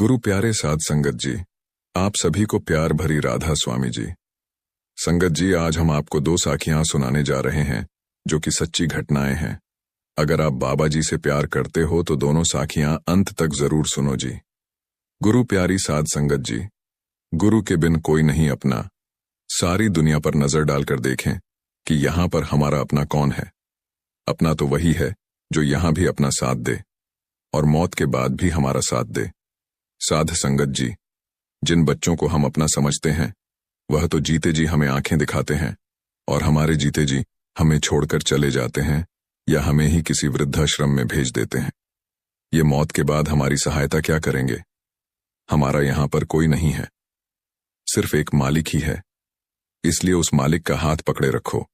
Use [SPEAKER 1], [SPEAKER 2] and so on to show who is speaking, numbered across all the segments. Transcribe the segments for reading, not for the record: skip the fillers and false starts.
[SPEAKER 1] गुरु प्यारे साध संगत जी, आप सभी को प्यार भरी राधा स्वामी जी। संगत जी, आज हम आपको दो साखियां सुनाने जा रहे हैं जो कि सच्ची घटनाएं हैं। अगर आप बाबा जी से प्यार करते हो तो दोनों साखियां अंत तक जरूर सुनो जी। गुरु प्यारी साध संगत जी, गुरु के बिन कोई नहीं अपना। सारी दुनिया पर नजर डालकर देखें कि यहां पर हमारा अपना कौन है। अपना तो वही है जो यहां भी अपना साथ दे और मौत के बाद भी हमारा साथ दे। साध संगत जी, जिन बच्चों को हम अपना समझते हैं वह तो जीते जी हमें आंखें दिखाते हैं और हमारे जीते जी हमें छोड़कर चले जाते हैं या हमें ही किसी वृद्धाश्रम में भेज देते हैं। ये मौत के बाद हमारी सहायता क्या करेंगे? हमारा यहां पर कोई नहीं है, सिर्फ एक मालिक ही है। इसलिए उस मालिक का हाथ पकड़े रखो,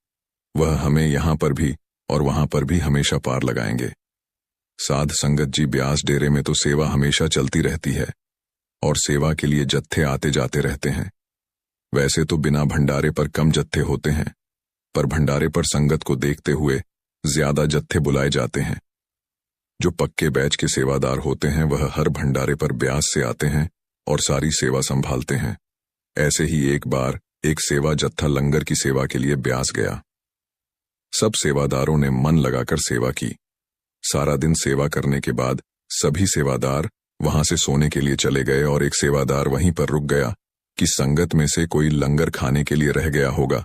[SPEAKER 1] वह हमें यहां पर भी और वहां पर भी हमेशा पार लगाएंगे। साध संगत जी, ब्यास डेरे में तो सेवा हमेशा चलती रहती है और सेवा के लिए जत्थे आते जाते रहते हैं। वैसे तो बिना भंडारे पर कम जत्थे होते हैं, पर भंडारे पर संगत को देखते हुए ज्यादा जत्थे बुलाए जाते हैं। जो पक्के बैच के सेवादार होते हैं वह हर भंडारे पर ब्यास से आते हैं और सारी सेवा संभालते हैं। ऐसे ही एक बार एक सेवा जत्था लंगर की सेवा के लिए ब्यास गया। सब सेवादारों ने मन लगाकर सेवा की। सारा दिन सेवा करने के बाद सभी सेवादार वहां से सोने के लिए चले गए और एक सेवादार वहीं पर रुक गया कि संगत में से कोई लंगर खाने के लिए रह गया होगा,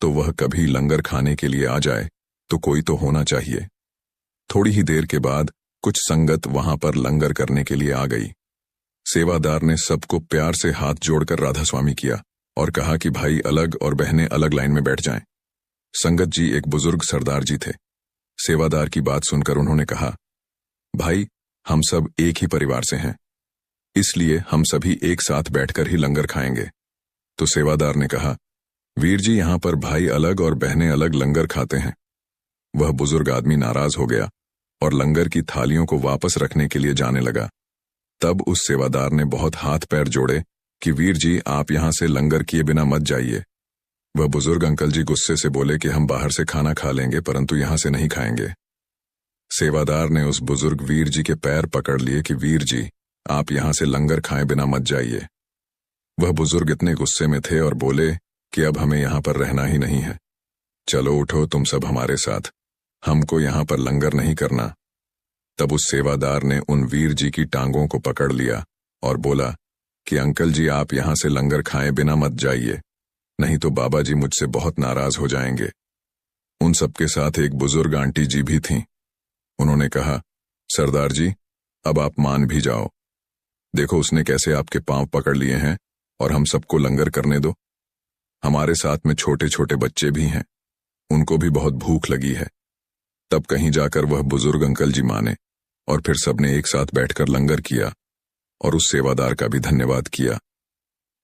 [SPEAKER 1] तो वह कभी लंगर खाने के लिए आ जाए तो कोई तो होना चाहिए। थोड़ी ही देर के बाद कुछ संगत वहां पर लंगर करने के लिए आ गई। सेवादार ने सबको प्यार से हाथ जोड़कर राधा स्वामी किया और कहा कि भाई अलग और बहनें अलग लाइन में बैठ जाएं। संगत जी एक बुजुर्ग सरदार जी थे। सेवादार की बात सुनकर उन्होंने कहा, भाई हम सब एक ही परिवार से हैं, इसलिए हम सभी एक साथ बैठकर ही लंगर खाएंगे। तो सेवादार ने कहा, वीर जी यहां पर भाई अलग और बहनें अलग लंगर खाते हैं। वह बुजुर्ग आदमी नाराज हो गया और लंगर की थालियों को वापस रखने के लिए जाने लगा। तब उस सेवादार ने बहुत हाथ पैर जोड़े कि वीर जी आप यहां से लंगर किए बिना मत जाइए। वह बुजुर्ग अंकल जी गुस्से से बोले कि हम बाहर से खाना खा लेंगे परंतु यहां से नहीं खाएंगे। सेवादार ने उस बुजुर्ग वीर जी के पैर पकड़ लिए कि वीर जी आप यहां से लंगर खाए बिना मत जाइए। वह बुजुर्ग इतने गुस्से में थे और बोले कि अब हमें यहां पर रहना ही नहीं है, चलो उठो तुम सब हमारे साथ, हमको यहां पर लंगर नहीं करना। तब उस सेवादार ने उन वीर जी की टांगों को पकड़ लिया और बोला कि अंकल जी आप यहां से लंगर खाए बिना मत जाइए, नहीं तो बाबा जी मुझसे बहुत नाराज हो जाएंगे। उन सबके साथ एक बुजुर्ग आंटी जी भी थीं। उन्होंने कहा, सरदार जी अब आप मान भी जाओ, देखो उसने कैसे आपके पांव पकड़ लिए हैं और हम सबको लंगर करने दो। हमारे साथ में छोटे छोटे बच्चे भी हैं, उनको भी बहुत भूख लगी है। तब कहीं जाकर वह बुजुर्ग अंकल जी माने और फिर सबने एक साथ बैठकर लंगर किया और उस सेवादार का भी धन्यवाद किया।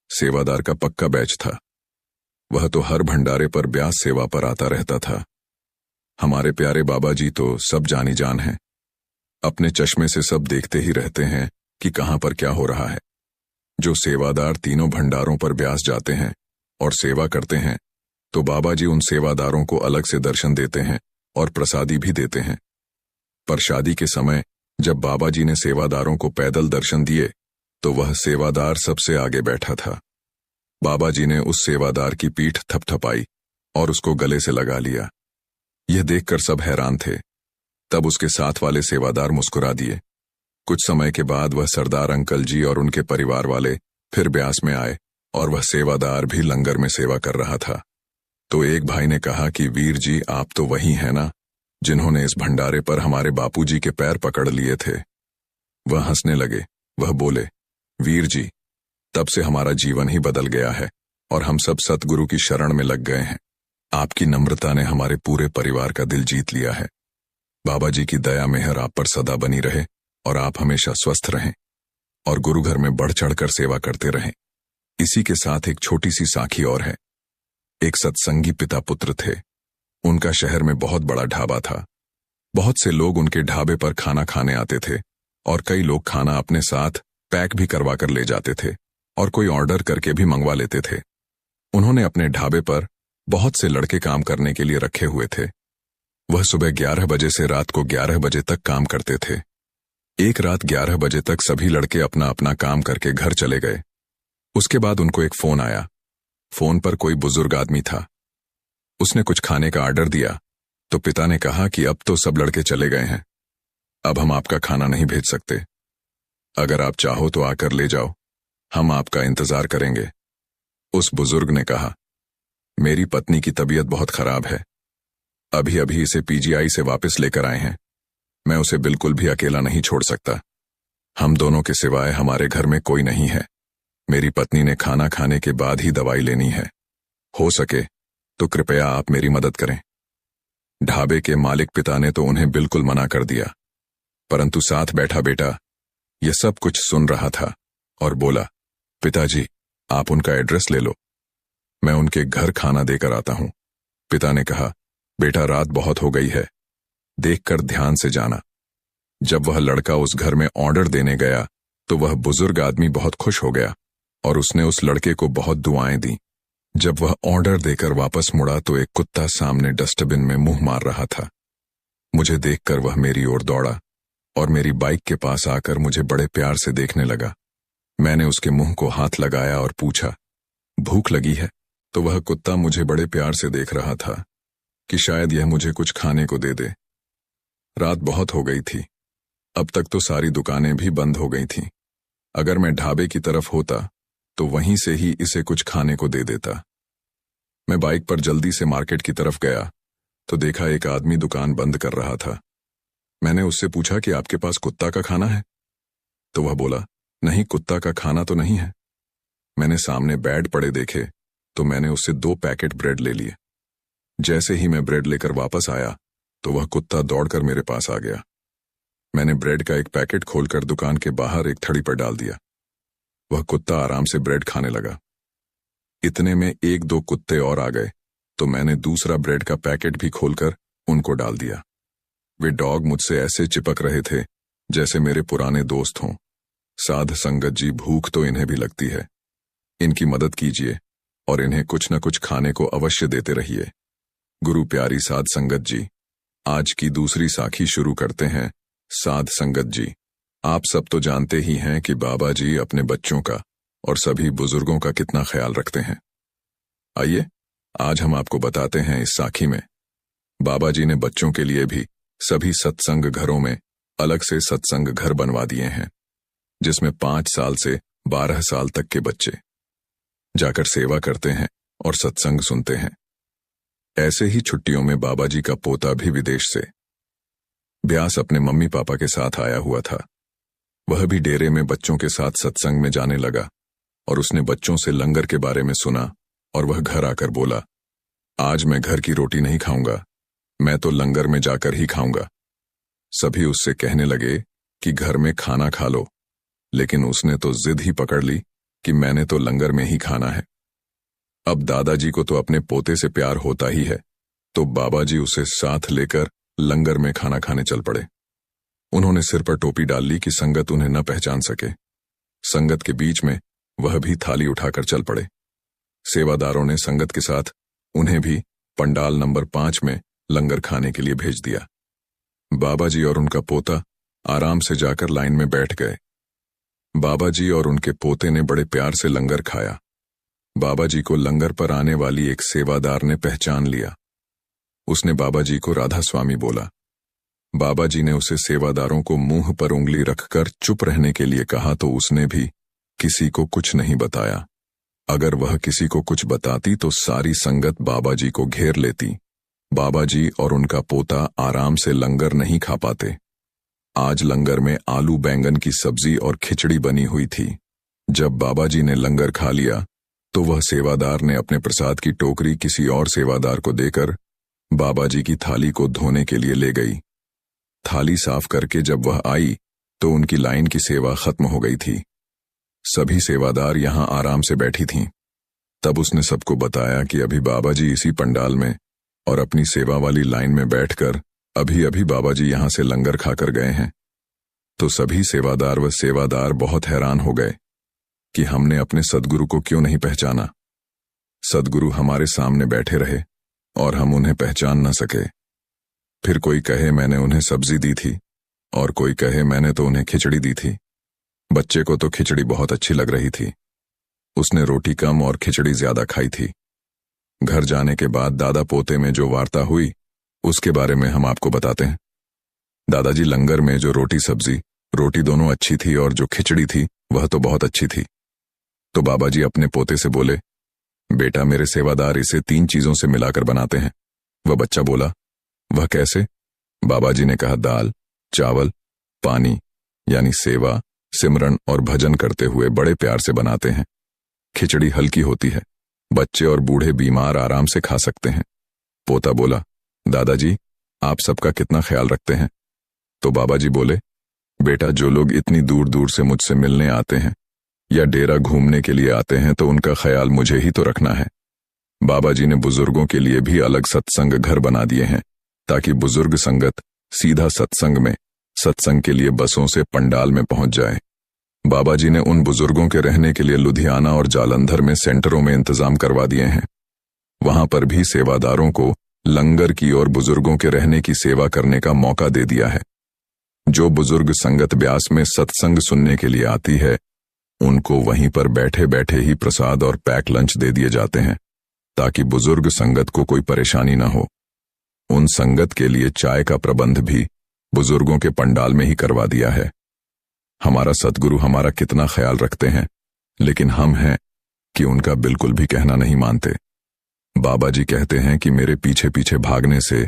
[SPEAKER 1] सेवादार का पक्का बैच था, वह तो हर भंडारे पर ब्यास सेवा पर आता रहता था। हमारे प्यारे बाबा जी तो सब जानी जान हैं, अपने चश्मे से सब देखते ही रहते हैं कि कहां पर क्या हो रहा है। जो सेवादार तीनों भंडारों पर ब्यास जाते हैं और सेवा करते हैं तो बाबा जी उन सेवादारों को अलग से दर्शन देते हैं और प्रसादी भी देते हैं। पर शादी के समय जब बाबा जी ने सेवादारों को पैदल दर्शन दिए तो वह सेवादार सबसे आगे बैठा था। बाबा जी ने उस सेवादार की पीठ थपथपाई और उसको गले से लगा लिया। यह देखकर सब हैरान थे। तब उसके साथ वाले सेवादार मुस्कुरा दिए। कुछ समय के बाद वह सरदार अंकल जी और उनके परिवार वाले फिर ब्यास में आए और वह सेवादार भी लंगर में सेवा कर रहा था। तो एक भाई ने कहा कि वीर जी आप तो वही हैं ना जिन्होंने इस भंडारे पर हमारे बापूजी के पैर पकड़ लिए थे। वह हंसने लगे। वह बोले, वीर जी तब से हमारा जीवन ही बदल गया है और हम सब सतगुरु की शरण में लग गए हैं। आपकी नम्रता ने हमारे पूरे परिवार का दिल जीत लिया है। बाबा जी की दया मेहर आप पर सदा बनी रहे और आप हमेशा स्वस्थ रहें और गुरु घर में बढ़ चढ़कर सेवा करते रहें। इसी के साथ एक छोटी सी साखी और है। एक सत्संगी पिता पुत्र थे। उनका शहर में बहुत बड़ा ढाबा था। बहुत से लोग उनके ढाबे पर खाना खाने आते थे और कई लोग खाना अपने साथ पैक भी करवा कर ले जाते थे और कोई ऑर्डर करके भी मंगवा लेते थे। उन्होंने अपने ढाबे पर बहुत से लड़के काम करने के लिए रखे हुए थे। वह सुबह 11 बजे से रात को 11 बजे तक काम करते थे। एक रात 11 बजे तक सभी लड़के अपना अपना काम करके घर चले गए। उसके बाद उनको एक फोन आया। फोन पर कोई बुजुर्ग आदमी था। उसने कुछ खाने का ऑर्डर दिया तो पिता ने कहा कि अब तो सब लड़के चले गए हैं, अब हम आपका खाना नहीं भेज सकते। अगर आप चाहो तो आकर ले जाओ, हम आपका इंतजार करेंगे। उस बुजुर्ग ने कहा, मेरी पत्नी की तबीयत बहुत खराब है, अभी अभी इसे पीजीआई से वापस लेकर आए हैं, मैं उसे बिल्कुल भी अकेला नहीं छोड़ सकता। हम दोनों के सिवाय हमारे घर में कोई नहीं है। मेरी पत्नी ने खाना खाने के बाद ही दवाई लेनी है। हो सके तो कृपया आप मेरी मदद करें। ढाबे के मालिक पिता ने तो उन्हें बिल्कुल मना कर दिया, परंतु साथ बैठा बेटा यह सब कुछ सुन रहा था और बोला, पिताजी आप उनका एड्रेस ले लो, मैं उनके घर खाना देकर आता हूं। पिता ने कहा, बेटा रात बहुत हो गई है, देखकर ध्यान से जाना। जब वह लड़का उस घर में ऑर्डर देने गया तो वह बुजुर्ग आदमी बहुत खुश हो गया और उसने उस लड़के को बहुत दुआएं दी। जब वह ऑर्डर देकर वापस मुड़ा तो एक कुत्ता सामने डस्टबिन में मुंह मार रहा था। मुझे देखकर वह मेरी ओर दौड़ा और मेरी बाइक के पास आकर मुझे बड़े प्यार से देखने लगा। मैंने उसके मुंह को हाथ लगाया और पूछा, भूख लगी है? तो वह कुत्ता मुझे बड़े प्यार से देख रहा था कि शायद यह मुझे कुछ खाने को दे दे। रात बहुत हो गई थी, अब तक तो सारी दुकानें भी बंद हो गई थीं। अगर मैं ढाबे की तरफ होता तो वहीं से ही इसे कुछ खाने को दे देता। मैं बाइक पर जल्दी से मार्केट की तरफ गया तो देखा एक आदमी दुकान बंद कर रहा था। मैंने उससे पूछा कि आपके पास कुत्ता का खाना है? तो वह बोला, नहीं कुत्ता का खाना तो नहीं है। मैंने सामने बेड पड़े देखे तो मैंने उससे 2 पैकेट ब्रेड ले लिए। जैसे ही मैं ब्रेड लेकर वापस आया तो वह कुत्ता दौड़कर मेरे पास आ गया। मैंने ब्रेड का एक पैकेट खोलकर दुकान के बाहर एक थड़ी पर डाल दिया। वह कुत्ता आराम से ब्रेड खाने लगा। इतने में 1-2 कुत्ते और आ गए तो मैंने दूसरा ब्रेड का पैकेट भी खोलकर उनको डाल दिया। वे डॉग मुझसे ऐसे चिपक रहे थे जैसे मेरे पुराने दोस्त हों। साध संगत जी, भूख तो इन्हें भी लगती है, इनकी मदद कीजिए और इन्हें कुछ न कुछ खाने को अवश्य देते रहिए। गुरु प्यारी साध संगत जी, आज की दूसरी साखी शुरू करते हैं। साध संगत जी, आप सब तो जानते ही हैं कि बाबा जी अपने बच्चों का और सभी बुजुर्गों का कितना ख्याल रखते हैं। आइए आज हम आपको बताते हैं इस साखी में बाबा जी ने बच्चों के लिए भी सभी सत्संग घरों में अलग से सत्संग घर बनवा दिए हैं, जिसमें 5 साल से 12 साल तक के बच्चे जाकर सेवा करते हैं और सत्संग सुनते हैं। ऐसे ही छुट्टियों में बाबा जी का पोता भी विदेश से ब्यास अपने मम्मी पापा के साथ आया हुआ था। वह भी डेरे में बच्चों के साथ सत्संग में जाने लगा और उसने बच्चों से लंगर के बारे में सुना और वह घर आकर बोला, आज मैं घर की रोटी नहीं खाऊंगा, मैं तो लंगर में जाकर ही खाऊंगा। सभी उससे कहने लगे कि घर में खाना खा लो, लेकिन उसने तो जिद ही पकड़ ली कि मैंने तो लंगर में ही खाना है। अब दादाजी को तो अपने पोते से प्यार होता ही है, तो बाबा जी उसे साथ लेकर लंगर में खाना खाने चल पड़े। उन्होंने सिर पर टोपी डाल ली कि संगत उन्हें न पहचान सके। संगत के बीच में वह भी थाली उठाकर चल पड़े। सेवादारों ने संगत के साथ उन्हें भी पंडाल नंबर 5 में लंगर खाने के लिए भेज दिया। बाबा जी और उनका पोता आराम से जाकर लाइन में बैठ गए। बाबा जी और उनके पोते ने बड़े प्यार से लंगर खाया। बाबा जी को लंगर पर आने वाली एक सेवादार ने पहचान लिया। उसने बाबा जी को राधा स्वामी बोला। बाबा जी ने उसे सेवादारों को मुंह पर उंगली रखकर चुप रहने के लिए कहा तो उसने भी किसी को कुछ नहीं बताया। अगर वह किसी को कुछ बताती तो सारी संगत बाबा जी को घेर लेती। बाबा जी और उनका पोता आराम से लंगर नहीं खा पाते। आज लंगर में आलू बैंगन की सब्जी और खिचड़ी बनी हुई थी। जब बाबा जी ने लंगर खा लिया तो वह सेवादार ने अपने प्रसाद की टोकरी किसी और सेवादार को देकर बाबा जी की थाली को धोने के लिए ले गई। थाली साफ करके जब वह आई तो उनकी लाइन की सेवा खत्म हो गई थी। सभी सेवादार यहां आराम से बैठी थीं। तब उसने सबको बताया कि अभी बाबा जी इसी पंडाल में और अपनी सेवा वाली लाइन में बैठकर अभी अभी बाबा जी यहां से लंगर खाकर गए हैं। तो सभी सेवादार व सेवादार बहुत हैरान हो गए कि हमने अपने सद्गुरु को क्यों नहीं पहचाना। सद्गुरु हमारे सामने बैठे रहे और हम उन्हें पहचान न सके। फिर कोई कहे मैंने उन्हें सब्जी दी थी और कोई कहे मैंने तो उन्हें खिचड़ी दी थी। बच्चे को तो खिचड़ी बहुत अच्छी लग रही थी। उसने रोटी कम और खिचड़ी ज्यादा खाई थी। घर जाने के बाद दादा पोते में जो वार्ता हुई उसके बारे में हम आपको बताते हैं। दादाजी, लंगर में जो रोटी सब्जी, रोटी दोनों अच्छी थी और जो खिचड़ी थी वह तो बहुत अच्छी थी। तो बाबा जी अपने पोते से बोले, बेटा मेरे सेवादार इसे 3 चीजों से मिलाकर बनाते हैं। वह बच्चा बोला, वह कैसे? बाबा जी ने कहा, दाल, चावल, पानी, यानी सेवा, सिमरन और भजन करते हुए बड़े प्यार से बनाते हैं। खिचड़ी हल्की होती है, बच्चे और बूढ़े बीमार आराम से खा सकते हैं। पोता बोला, दादाजी आप सबका कितना ख्याल रखते हैं? तो बाबा जी बोले, बेटा जो लोग इतनी दूर दूर से मुझसे मिलने आते हैं या डेरा घूमने के लिए आते हैं तो उनका ख्याल मुझे ही तो रखना है। बाबा जी ने बुजुर्गों के लिए भी अलग सत्संग घर बना दिए हैं ताकि बुजुर्ग संगत सीधा सत्संग के लिए बसों से पंडाल में पहुंच जाए। बाबा जी ने उन बुजुर्गों के रहने के लिए लुधियाना और जालंधर में सेंटरों में इंतजाम करवा दिए हैं। वहां पर भी सेवादारों को लंगर की और बुजुर्गों के रहने की सेवा करने का मौका दे दिया है। जो बुजुर्ग संगत ब्यास में सत्संग सुनने के लिए आती है उनको वहीं पर बैठे बैठे ही प्रसाद और पैक लंच दे दिए जाते हैं ताकि बुजुर्ग संगत को कोई परेशानी न हो। उन संगत के लिए चाय का प्रबंध भी बुजुर्गों के पंडाल में ही करवा दिया है। हमारा सद्गुरु हमारा कितना ख्याल रखते हैं, लेकिन हम हैं कि उनका बिल्कुल भी कहना नहीं मानते। बाबा जी कहते हैं कि मेरे पीछे पीछे भागने से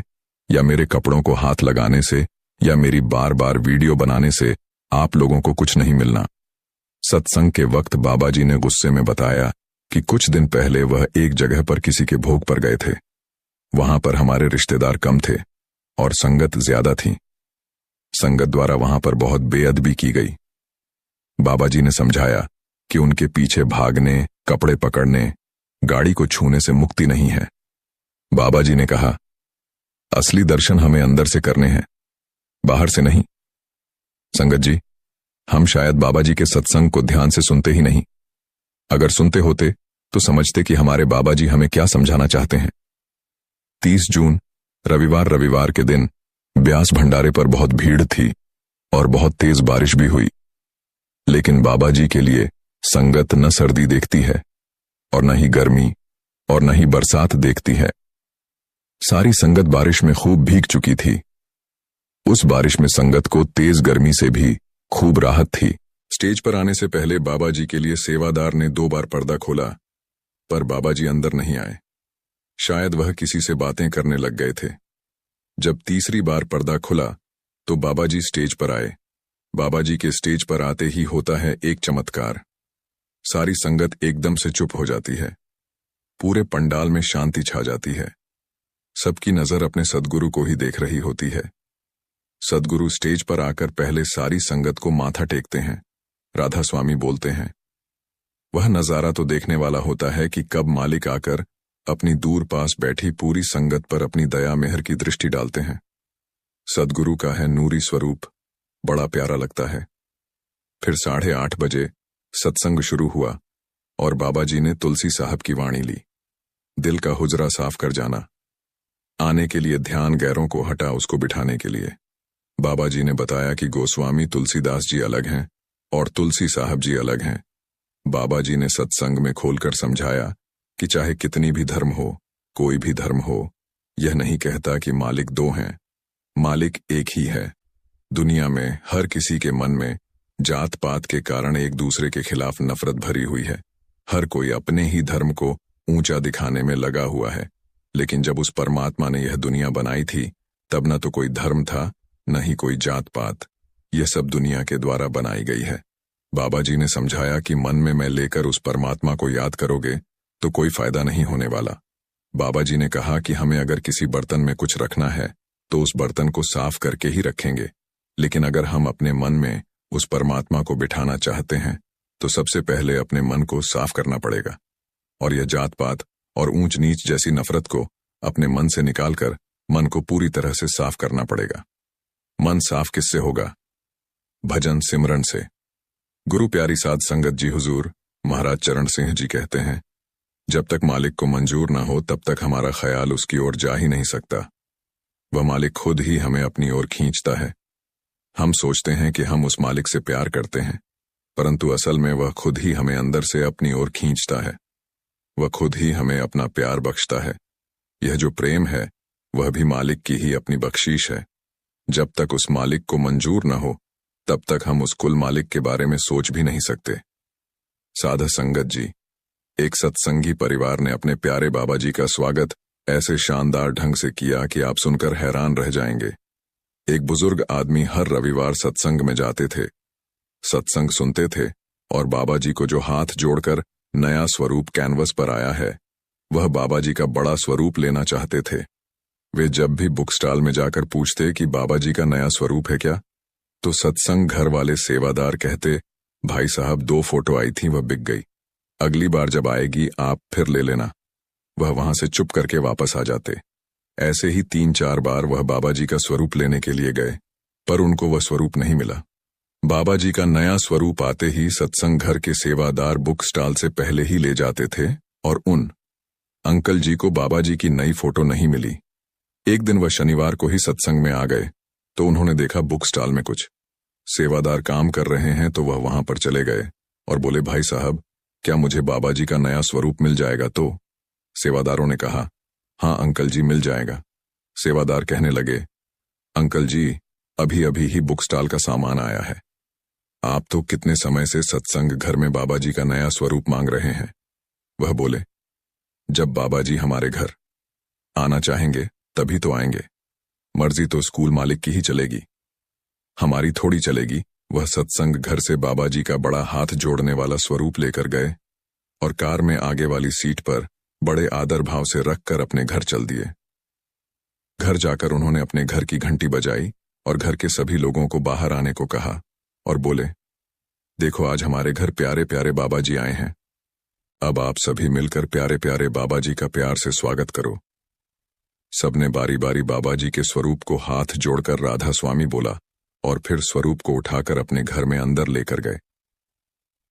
[SPEAKER 1] या मेरे कपड़ों को हाथ लगाने से या मेरी बार बार वीडियो बनाने से आप लोगों को कुछ नहीं मिलना। सत्संग के वक्त बाबा जी ने गुस्से में बताया कि कुछ दिन पहले वह एक जगह पर किसी के भोग पर गए थे। वहां पर हमारे रिश्तेदार कम थे और संगत ज्यादा थी। संगत द्वारा वहां पर बहुत बेअदबी की गई। बाबा जी ने समझाया कि उनके पीछे भागने, कपड़े पकड़ने, गाड़ी को छूने से मुक्ति नहीं है। बाबा जी ने कहा, असली दर्शन हमें अंदर से करने हैं, बाहर से नहीं। संगत जी, हम शायद बाबा जी के सत्संग को ध्यान से सुनते ही नहीं। अगर सुनते होते तो समझते कि हमारे बाबा जी हमें क्या समझाना चाहते हैं। 30 जून रविवार के दिन ब्यास भंडारे पर बहुत भीड़ थी और बहुत तेज बारिश भी हुई। लेकिन बाबा जी के लिए संगत न सर्दी देखती है और न ही गर्मी और न ही बरसात देखती है। सारी संगत बारिश में खूब भीग चुकी थी। उस बारिश में संगत को तेज गर्मी से भी खूब राहत थी। स्टेज पर आने से पहले बाबा जी के लिए सेवादार ने 2 बार पर्दा खोला, पर बाबा जी अंदर नहीं आए। शायद वह किसी से बातें करने लग गए थे। जब तीसरी बार पर्दा खुला तो बाबा जी स्टेज पर आए। बाबा जी के स्टेज पर आते ही होता है एक चमत्कार। सारी संगत एकदम से चुप हो जाती है। पूरे पंडाल में शांति छा जाती है। सबकी नजर अपने सद्गुरु को ही देख रही होती है। सद्गुरु स्टेज पर आकर पहले सारी संगत को माथा टेकते हैं। राधा स्वामी बोलते हैं। वह नजारा तो देखने वाला होता है कि कब मालिक आकर अपनी दूर पास बैठी पूरी संगत पर अपनी दया मेहर की दृष्टि डालते हैं। सद्गुरु का है नूरी स्वरूप, बड़ा प्यारा लगता है। फिर 8:30 बजे सत्संग शुरू हुआ और बाबा जी ने तुलसी साहब की वाणी ली। दिल का हुजरा साफ कर जाना, आने के लिए ध्यान गैरों को हटा उसको बिठाने के लिए। बाबा जी ने बताया कि गोस्वामी तुलसीदास जी अलग हैं और तुलसी साहब जी अलग हैं। बाबा जी ने सत्संग में खोलकर समझाया कि चाहे कितनी भी धर्म हो, कोई भी धर्म हो, यह नहीं कहता कि मालिक 2 हैं। मालिक एक ही है। दुनिया में हर किसी के मन में जात पात के कारण एक दूसरे के खिलाफ नफरत भरी हुई है। हर कोई अपने ही धर्म को ऊंचा दिखाने में लगा हुआ है। लेकिन जब उस परमात्मा ने यह दुनिया बनाई थी तब न तो कोई धर्म था, न ही कोई जात पात। यह सब दुनिया के द्वारा बनाई गई है। बाबा जी ने समझाया कि मन में मैं लेकर उस परमात्मा को याद करोगे तो कोई फायदा नहीं होने वाला। बाबा जी ने कहा कि हमें अगर किसी बर्तन में कुछ रखना है तो उस बर्तन को साफ करके ही रखेंगे, लेकिन अगर हम अपने मन में उस परमात्मा को बिठाना चाहते हैं तो सबसे पहले अपने मन को साफ करना पड़ेगा और यह जात पात और ऊंच नीच जैसी नफरत को अपने मन से निकालकर मन को पूरी तरह से साफ करना पड़ेगा। मन साफ किससे होगा? भजन सिमरन से। गुरु प्यारी साध संगत जी हुजूर महाराज चरण सिंह जी कहते हैं, जब तक मालिक को मंजूर ना हो तब तक हमारा ख्याल उसकी ओर जा ही नहीं सकता। वह मालिक खुद ही हमें अपनी ओर खींचता है। हम सोचते हैं कि हम उस मालिक से प्यार करते हैं, परंतु असल में वह खुद ही हमें अंदर से अपनी ओर खींचता है। वह खुद ही हमें अपना प्यार बख्शता है। यह जो प्रेम है वह भी मालिक की ही अपनी बख्शीश है। जब तक उस मालिक को मंजूर न हो तब तक हम उस कुल मालिक के बारे में सोच भी नहीं सकते। साधु संगत जी, एक सत्संगी परिवार ने अपने प्यारे बाबा जी का स्वागत ऐसे शानदार ढंग से किया कि आप सुनकर हैरान रह जाएंगे। एक बुजुर्ग आदमी हर रविवार सत्संग में जाते थे, सत्संग सुनते थे और बाबा जी को जो हाथ जोड़कर नया स्वरूप कैनवस पर आया है, वह बाबा जी का बड़ा स्वरूप लेना चाहते थे। वे जब भी बुक स्टॉल में जाकर पूछते कि बाबा जी का नया स्वरूप है क्या, तो सत्संग घर वाले सेवादार कहते, भाई साहब 2 फोटो आई थी, वह बिक गई, अगली बार जब आएगी आप फिर ले लेना। वह वहां से चुप करके वापस आ जाते। ऐसे ही 3-4 बार वह बाबा जी का स्वरूप लेने के लिए गए, पर उनको वह स्वरूप नहीं मिला। बाबा जी का नया स्वरूप आते ही सत्संग घर के सेवादार बुक स्टॉल से पहले ही ले जाते थे और उन अंकल जी को बाबा जी की नई फोटो नहीं मिली। एक दिन वह शनिवार को ही सत्संग में आ गए तो उन्होंने देखा बुक स्टॉल में कुछ सेवादार काम कर रहे हैं, तो वह वहां पर चले गए और बोले, भाई साहब क्या मुझे बाबा जी का नया स्वरूप मिल जाएगा? तो सेवादारों ने कहा, हाँ अंकल जी मिल जाएगा। सेवादार कहने लगे, अंकल जी अभी अभी ही बुक स्टॉल का सामान आया है, आप तो कितने समय से सत्संग घर में बाबा जी का नया स्वरूप मांग रहे हैं। वह बोले, जब बाबा जी हमारे घर आना चाहेंगे तभी तो आएंगे, मर्जी तो स्कूल मालिक की ही चलेगी, हमारी थोड़ी चलेगी। वह सत्संग घर से बाबा जी का बड़ा हाथ जोड़ने वाला स्वरूप लेकर गए और कार में आगे वाली सीट पर बड़े आदर भाव से रखकर अपने घर चल दिए। घर जाकर उन्होंने अपने घर की घंटी बजाई और घर के सभी लोगों को बाहर आने को कहा और बोले, देखो आज हमारे घर प्यारे प्यारे बाबा जी आए हैं, अब आप सभी मिलकर प्यारे प्यारे बाबा जी का प्यार से स्वागत करो। सबने बारी बारी बाबा जी के स्वरूप को हाथ जोड़कर राधा स्वामी बोला और फिर स्वरूप को उठाकर अपने घर में अंदर लेकर गए।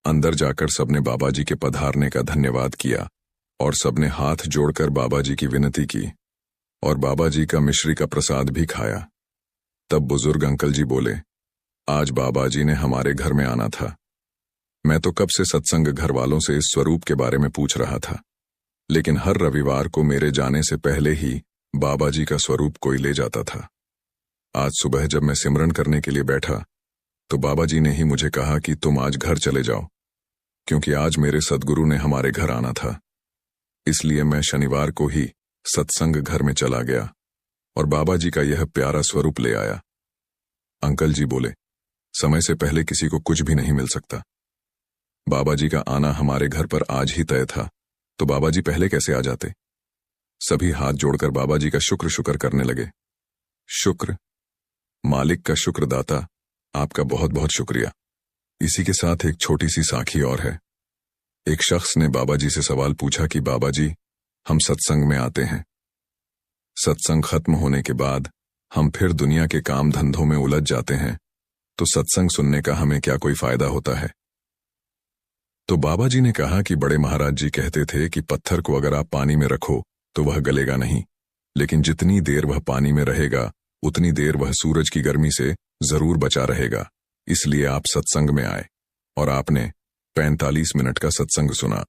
[SPEAKER 1] अंदर जाकर सबने बाबा जी के पधारने का धन्यवाद किया और सबने हाथ जोड़कर बाबा जी की विनती की और बाबा जी का मिश्री का प्रसाद भी खाया। तब बुजुर्ग अंकल जी बोले, आज बाबा जी ने हमारे घर में आना था, मैं तो कब से सत्संग घर वालों से इस स्वरूप के बारे में पूछ रहा था, लेकिन हर रविवार को मेरे जाने से पहले ही बाबा जी का स्वरूप कोई ले जाता था। आज सुबह जब मैं सिमरन करने के लिए बैठा तो बाबा जी ने ही मुझे कहा कि तुम आज घर चले जाओ, क्योंकि आज मेरे सद्गुरु ने हमारे घर आना था। इसलिए मैं शनिवार को ही सत्संग घर में चला गया और बाबा जी का यह प्यारा स्वरूप ले आया। अंकल जी बोले, समय से पहले किसी को कुछ भी नहीं मिल सकता। बाबा जी का आना हमारे घर पर आज ही तय था, तो बाबा जी पहले कैसे आ जाते? सभी हाथ जोड़कर बाबा जी का शुक्र शुक्र करने लगे। शुक्र, मालिक का शुक्रदाता, आपका बहुत बहुत शुक्रिया। इसी के साथ एक छोटी सी साखी और है। एक शख्स ने बाबा जी से सवाल पूछा कि बाबा जी, हम सत्संग में आते हैं, सत्संग खत्म होने के बाद हम फिर दुनिया के काम धंधों में उलझ जाते हैं, तो सत्संग सुनने का हमें क्या कोई फायदा होता है? तो बाबा जी ने कहा कि बड़े महाराज जी कहते थे कि पत्थर को अगर आप पानी में रखो तो वह गलेगा नहीं, लेकिन जितनी देर वह पानी में रहेगा उतनी देर वह सूरज की गर्मी से जरूर बचा रहेगा। इसलिए आप सत्संग में आए और आपने 45 मिनट का सत्संग सुना।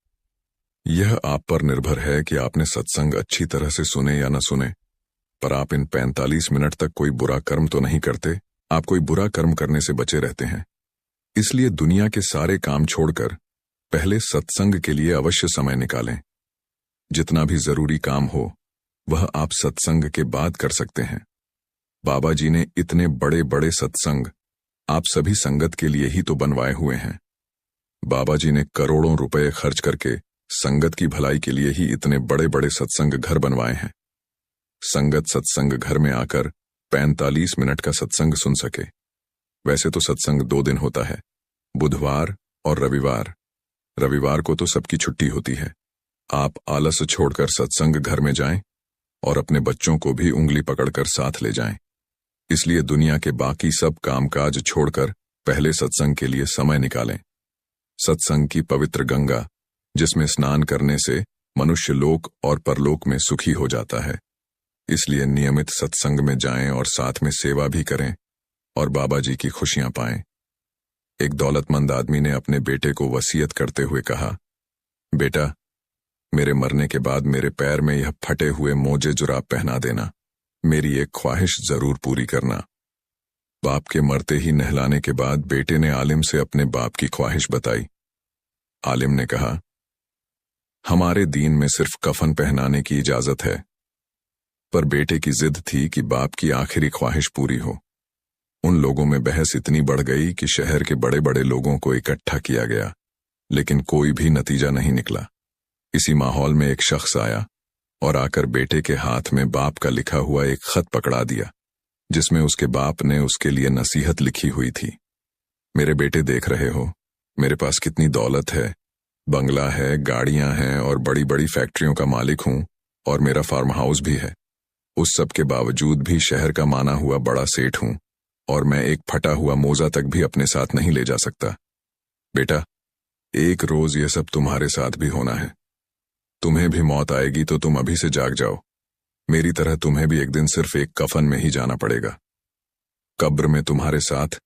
[SPEAKER 1] यह आप पर निर्भर है कि आपने सत्संग अच्छी तरह से सुने या न सुने, पर आप इन 45 मिनट तक कोई बुरा कर्म तो नहीं करते, आप कोई बुरा कर्म करने से बचे रहते हैं। इसलिए दुनिया के सारे काम छोड़कर पहले सत्संग के लिए अवश्य समय निकालें। जितना भी जरूरी काम हो वह आप सत्संग के बाद कर सकते हैं। बाबा जी ने इतने बड़े बड़े सत्संग आप सभी संगत के लिए ही तो बनवाए हुए हैं। बाबा जी ने करोड़ों रुपए खर्च करके संगत की भलाई के लिए ही इतने बड़े बड़े सत्संग घर बनवाए हैं। संगत सत्संग घर में आकर 45 मिनट का सत्संग सुन सके। वैसे तो सत्संग 2 दिन होता है, बुधवार और रविवार। रविवार को तो सबकी छुट्टी होती है। आप आलस छोड़कर सत्संग घर में जाएं और अपने बच्चों को भी उंगली पकड़कर साथ ले जाएं। इसलिए दुनिया के बाकी सब कामकाज छोड़कर पहले सत्संग के लिए समय निकालें। सत्संग की पवित्र गंगा, जिसमें स्नान करने से मनुष्य लोक और परलोक में सुखी हो जाता है। इसलिए नियमित सत्संग में जाएं और साथ में सेवा भी करें। और बाबा जी की खुशियां पाएं। एक दौलतमंद आदमी ने अपने बेटे को वसीयत करते हुए कहा, बेटा, मेरे मरने के बाद मेरे पैर में यह फटे हुए मोजे जुराब पहना देना। मेरी एक ख्वाहिश जरूर पूरी करना। बाप के मरते ही नहलाने के बाद बेटे ने आलिम से अपने बाप की ख्वाहिश बताई। आलिम ने कहा, हमारे दीन में सिर्फ कफन पहनाने की इजाजत है। पर बेटे की जिद थी कि बाप की आखिरी ख्वाहिश पूरी हो। उन लोगों में बहस इतनी बढ़ गई कि शहर के बड़े बड़े लोगों को इकट्ठा किया गया, लेकिन कोई भी नतीजा नहीं निकला। इसी माहौल में एक शख्स आया और आकर बेटे के हाथ में बाप का लिखा हुआ एक खत पकड़ा दिया, जिसमें उसके बाप ने उसके लिए नसीहत लिखी हुई थी। मेरे बेटे, देख रहे हो मेरे पास कितनी दौलत है, बंगला है, गाड़ियां हैं और बड़ी बड़ी फैक्ट्रियों का मालिक हूं, और मेरा फार्म हाउस भी है। उस सब के बावजूद भी शहर का माना हुआ बड़ा सेठ हूं, और मैं एक फटा हुआ मोजा तक भी अपने साथ नहीं ले जा सकता। बेटा, एक रोज यह सब तुम्हारे साथ भी होना है। तुम्हें भी मौत आएगी तो तुम अभी से जाग जाओ। मेरी तरह तुम्हें भी एक दिन सिर्फ एक कफन में ही जाना पड़ेगा। कब्र में तुम्हारे साथ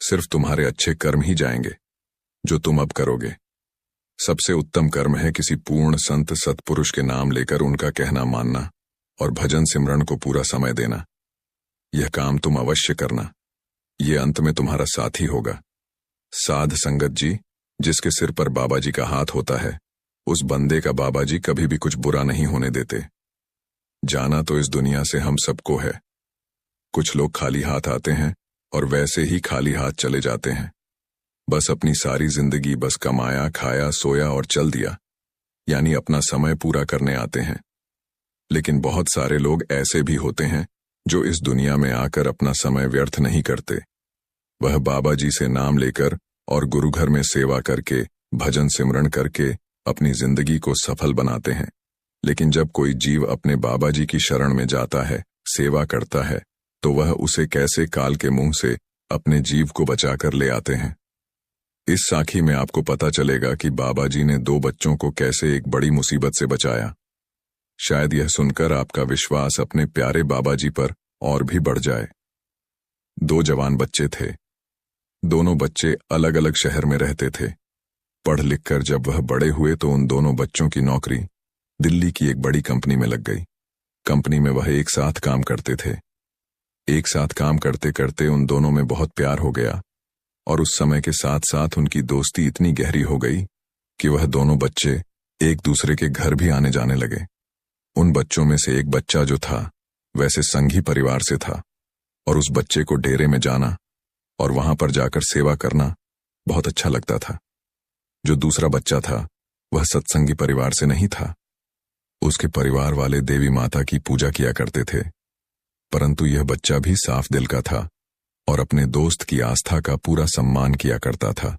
[SPEAKER 1] सिर्फ तुम्हारे अच्छे कर्म ही जाएंगे जो तुम अब करोगे। सबसे उत्तम कर्म है किसी पूर्ण संत सत्पुरुष के नाम लेकर उनका कहना मानना और भजन सिमरन को पूरा समय देना। यह काम तुम अवश्य करना। ये अंत में तुम्हारा साथी होगा। साध संगत जी, जिसके सिर पर बाबा जी का हाथ होता है, उस बंदे का बाबा जी कभी भी कुछ बुरा नहीं होने देते। जाना तो इस दुनिया से हम सबको है। कुछ लोग खाली हाथ आते हैं और वैसे ही खाली हाथ चले जाते हैं। बस अपनी सारी जिंदगी बस कमाया, खाया, सोया और चल दिया, यानी अपना समय पूरा करने आते हैं। लेकिन बहुत सारे लोग ऐसे भी होते हैं जो इस दुनिया में आकर अपना समय व्यर्थ नहीं करते। वह बाबा जी से नाम लेकर और गुरु घर में सेवा करके, भजन सिमरन करके अपनी जिंदगी को सफल बनाते हैं। लेकिन जब कोई जीव अपने बाबा जी की शरण में जाता है, सेवा करता है, तो वह उसे कैसे काल के मुंह से अपने जीव को बचाकर ले आते हैं। इस साखी में आपको पता चलेगा कि बाबा जी ने 2 बच्चों को कैसे एक बड़ी मुसीबत से बचाया। शायद यह सुनकर आपका विश्वास अपने प्यारे बाबा जी पर और भी बढ़ जाए। 2 जवान बच्चे थे। दोनों बच्चे अलग अलग शहर में रहते थे। पढ़ लिख कर जब वह बड़े हुए तो उन दोनों बच्चों की नौकरी दिल्ली की एक बड़ी कंपनी में लग गई। कंपनी में वह एक साथ काम करते थे। एक साथ काम करते करते उन दोनों में बहुत प्यार हो गया, और उस समय के साथ साथ उनकी दोस्ती इतनी गहरी हो गई कि वह दोनों बच्चे एक दूसरे के घर भी आने जाने लगे। उन बच्चों में से एक बच्चा जो था वैसे संघी परिवार से था, और उस बच्चे को डेरे में जाना और वहां पर जाकर सेवा करना बहुत अच्छा लगता था। जो दूसरा बच्चा था वह सत्संगी परिवार से नहीं था। उसके परिवार वाले देवी माता की पूजा किया करते थे, परंतु यह बच्चा भी साफ दिल का था और अपने दोस्त की आस्था का पूरा सम्मान किया करता था।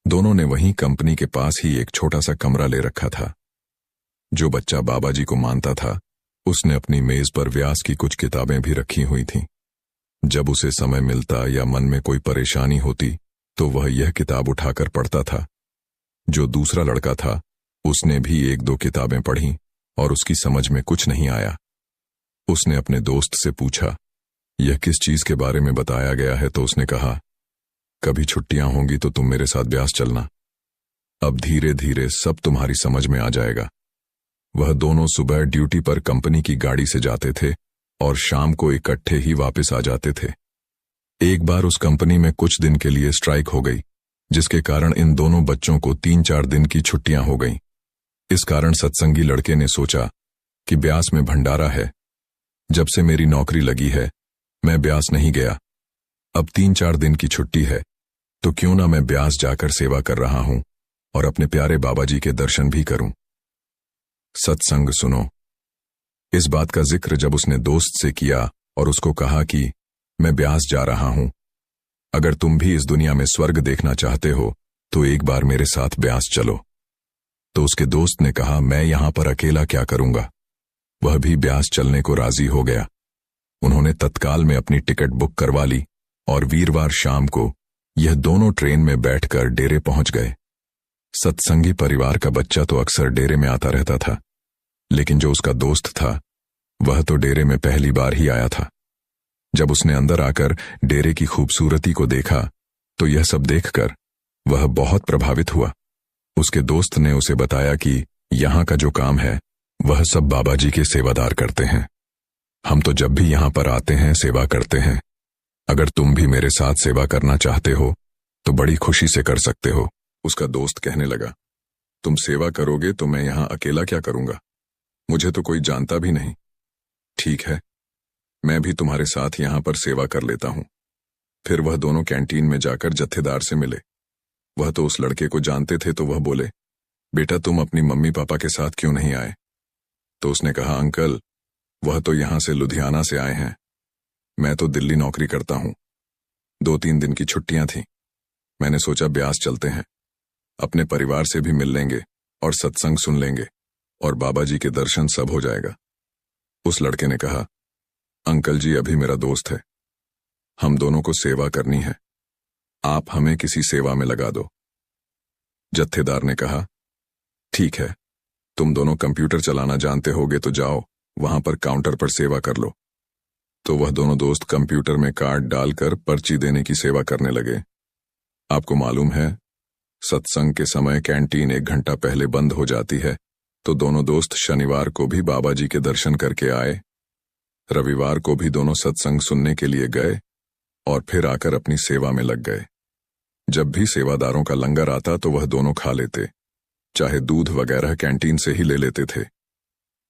[SPEAKER 1] दोनों ने वहीं कंपनी के पास ही एक छोटा सा कमरा ले रखा था। जो बच्चा बाबा जी को मानता था, उसने अपनी मेज पर व्यास की कुछ किताबें भी रखी हुई थीं। जब उसे समय मिलता या मन में कोई परेशानी होती तो वह यह किताब उठाकर पढ़ता था। जो दूसरा लड़का था उसने भी 1-2 किताबें पढ़ीं और उसकी समझ में कुछ नहीं आया। उसने अपने दोस्त से पूछा, यह किस चीज के बारे में बताया गया है? तो उसने कहा, कभी छुट्टियां होंगी तो तुम मेरे साथ ब्यास चलना। अब धीरे धीरे सब तुम्हारी समझ में आ जाएगा। वह दोनों सुबह ड्यूटी पर कंपनी की गाड़ी से जाते थे और शाम को इकट्ठे ही वापस आ जाते थे। एक बार उस कंपनी में कुछ दिन के लिए स्ट्राइक हो गई, जिसके कारण इन दोनों बच्चों को 3-4 दिन की छुट्टियां हो गईं। इस कारण सत्संगी लड़के ने सोचा कि ब्यास में भंडारा है। जब से मेरी नौकरी लगी है मैं ब्यास नहीं गया। अब 3-4 दिन की छुट्टी है तो क्यों ना मैं ब्यास जाकर सेवा कर रहा हूं और अपने प्यारे बाबा जी के दर्शन भी करूं। सत्संग सुनो। इस बात का जिक्र जब उसने दोस्त से किया और उसको कहा कि मैं ब्यास जा रहा हूं, अगर तुम भी इस दुनिया में स्वर्ग देखना चाहते हो तो एक बार मेरे साथ ब्यास चलो। तो उसके दोस्त ने कहा, मैं यहां पर अकेला क्या करूंगा। वह भी ब्यास चलने को राजी हो गया। उन्होंने तत्काल में अपनी टिकट बुक करवा ली और वीरवार शाम को यह दोनों ट्रेन में बैठकर डेरे पहुंच गए। सत्संगी परिवार का बच्चा तो अक्सर डेरे में आता रहता था, लेकिन जो उसका दोस्त था वह तो डेरे में पहली बार ही आया था। जब उसने अंदर आकर डेरे की खूबसूरती को देखा तो यह सब देखकर वह बहुत प्रभावित हुआ। उसके दोस्त ने उसे बताया कि यहाँ का जो काम है वह सब बाबा जी के सेवादार करते हैं। हम तो जब भी यहाँ पर आते हैं सेवा करते हैं। अगर तुम भी मेरे साथ सेवा करना चाहते हो तो बड़ी खुशी से कर सकते हो। उसका दोस्त कहने लगा, तुम सेवा करोगे तो मैं यहाँ अकेला क्या करूंगा? मुझे तो कोई जानता भी नहीं। ठीक है, मैं भी तुम्हारे साथ यहाँ पर सेवा कर लेता हूँ। फिर वह दोनों कैंटीन में जाकर जत्थेदार से मिले। वह तो उस लड़के को जानते थे तो वह बोले, बेटा तुम अपनी मम्मी पापा के साथ क्यों नहीं आए? तो उसने कहा, अंकल वह तो यहाँ से लुधियाना से आए हैं, मैं तो दिल्ली नौकरी करता हूँ। 2-3 दिन की छुट्टियां थीं। मैंने सोचा ब्यास चलते हैं, अपने परिवार से भी मिल लेंगे और सत्संग सुन लेंगे और बाबा जी के दर्शन सब हो जाएगा। उस लड़के ने कहा, अंकल जी अभी मेरा दोस्त है, हम दोनों को सेवा करनी है, आप हमें किसी सेवा में लगा दो। जत्थेदार ने कहा, ठीक है, तुम दोनों कंप्यूटर चलाना जानते होगे तो जाओ वहां पर काउंटर पर सेवा कर लो। तो वह दोनों दोस्त कंप्यूटर में कार्ड डालकर पर्ची देने की सेवा करने लगे। आपको मालूम है, सत्संग के समय कैंटीन 1 घंटा पहले बंद हो जाती है, तो दोनों दोस्त शनिवार को भी बाबा जी के दर्शन करके आए। रविवार को भी दोनों सत्संग सुनने के लिए गए और फिर आकर अपनी सेवा में लग गए। जब भी सेवादारों का लंगर आता तो वह दोनों खा लेते, चाहे दूध वगैरह कैंटीन से ही ले लेते थे।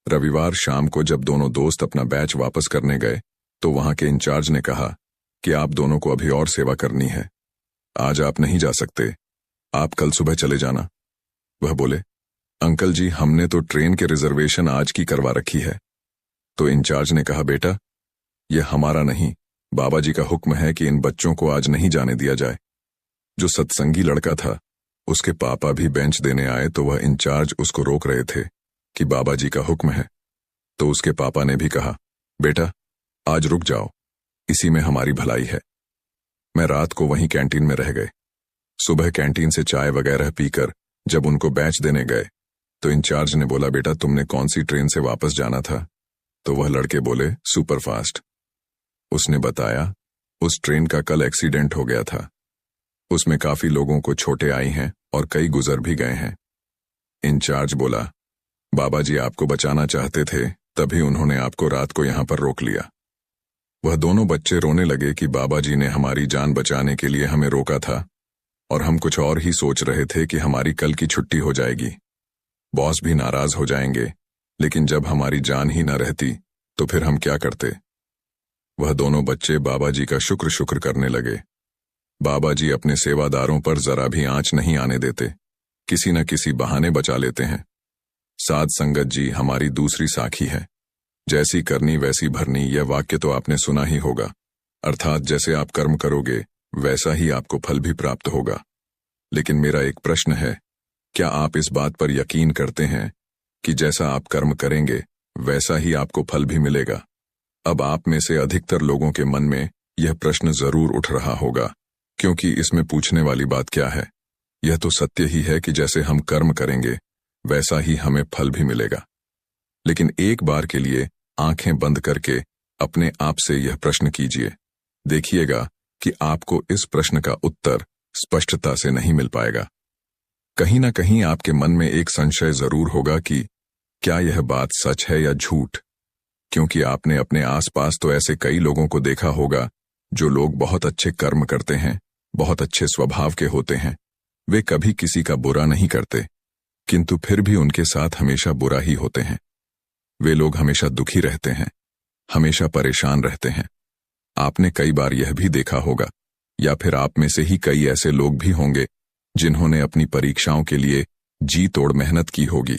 [SPEAKER 1] रविवार शाम को जब दोनों दोस्त अपना बैच वापस करने गए तो वहां के इंचार्ज ने कहा कि आप दोनों को अभी और सेवा करनी है, आज आप नहीं जा सकते, आप कल सुबह चले जाना। वह बोले, अंकल जी हमने तो ट्रेन के रिजर्वेशन आज की करवा रखी है। तो इंचार्ज ने कहा, बेटा यह हमारा नहीं, बाबा जी का हुक्म है कि इन बच्चों को आज नहीं जाने दिया जाए। जो सत्संगी लड़का था उसके पापा भी बेंच देने आए तो वह इंचार्ज उसको रोक रहे थे कि बाबा जी का हुक्म है। तो उसके पापा ने भी कहा, बेटा आज रुक जाओ, इसी में हमारी भलाई है। मैं रात को वहीं कैंटीन में रह गए। सुबह कैंटीन से चाय वगैरह पीकर जब उनको बैच देने गए तो इंचार्ज ने बोला, बेटा तुमने कौन सी ट्रेन से वापस जाना था? तो वह लड़के बोले, सुपरफास्ट। उसने बताया, उस ट्रेन का कल एक्सीडेंट हो गया था, उसमें काफी लोगों को चोटें आई हैं और कई गुजर भी गए हैं। इंचार्ज बोला, बाबा जी आपको बचाना चाहते थे तभी उन्होंने आपको रात को यहां पर रोक लिया। वह दोनों बच्चे रोने लगे कि बाबा जी ने हमारी जान बचाने के लिए हमें रोका था और हम कुछ और ही सोच रहे थे कि हमारी कल की छुट्टी हो जाएगी, बॉस भी नाराज हो जाएंगे, लेकिन जब हमारी जान ही न रहती तो फिर हम क्या करते। वह दोनों बच्चे बाबा जी का शुक्र करने लगे। बाबा जी अपने सेवादारों पर जरा भी आंच नहीं आने देते, किसी न किसी बहाने बचा लेते हैं। साध संगत जी हमारी दूसरी साखी है, जैसी करनी वैसी भरनी, यह वाक्य तो आपने सुना ही होगा। अर्थात जैसे आप कर्म करोगे वैसा ही आपको फल भी प्राप्त होगा। लेकिन मेरा एक प्रश्न है, क्या आप इस बात पर यकीन करते हैं कि जैसा आप कर्म करेंगे वैसा ही आपको फल भी मिलेगा? अब आप में से अधिकतर लोगों के मन में यह प्रश्न जरूर उठ रहा होगा, क्योंकि इसमें पूछने वाली बात क्या है? यह तो सत्य ही है कि जैसे हम कर्म करेंगे वैसा ही हमें फल भी मिलेगा। लेकिन एक बार के लिए आंखें बंद करके अपने आप से यह प्रश्न कीजिए, देखिएगा कि आपको इस प्रश्न का उत्तर स्पष्टता से नहीं मिल पाएगा। कहीं ना कहीं आपके मन में एक संशय जरूर होगा कि क्या यह बात सच है या झूठ, क्योंकि आपने अपने आसपास तो ऐसे कई लोगों को देखा होगा जो लोग बहुत अच्छे कर्म करते हैं, बहुत अच्छे स्वभाव के होते हैं, वे कभी किसी का बुरा नहीं करते, किंतु फिर भी उनके साथ हमेशा बुरा ही होते हैं। वे लोग हमेशा दुखी रहते हैं, हमेशा परेशान रहते हैं। आपने कई बार यह भी देखा होगा, या फिर आप में से ही कई ऐसे लोग भी होंगे जिन्होंने अपनी परीक्षाओं के लिए जी तोड़ मेहनत की होगी,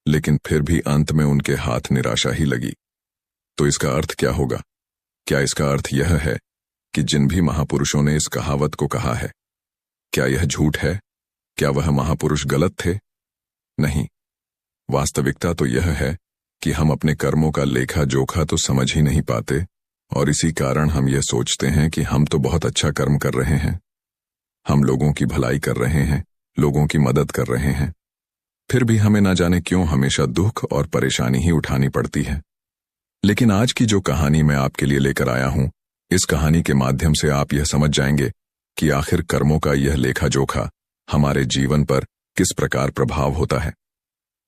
[SPEAKER 1] लेकिन फिर भी अंत में उनके हाथ निराशा ही लगी। तो इसका अर्थ क्या होगा? क्या इसका अर्थ यह है कि जिन भी महापुरुषों ने इस कहावत को कहा है, क्या यह झूठ है? क्या वह महापुरुष गलत थे? नहीं, वास्तविकता तो यह है कि हम अपने कर्मों का लेखा जोखा तो समझ ही नहीं पाते, और इसी कारण हम यह सोचते हैं कि हम तो बहुत अच्छा कर्म कर रहे हैं, हम लोगों की भलाई कर रहे हैं, लोगों की मदद कर रहे हैं, फिर भी हमें ना जाने क्यों हमेशा दुख और परेशानी ही उठानी पड़ती है। लेकिन आज की जो कहानी मैं आपके लिए लेकर आया हूं, इस कहानी के माध्यम से आप यह समझ जाएंगे कि आखिर कर्मों का यह लेखा जोखा हमारे जीवन पर किस प्रकार प्रभाव होता है।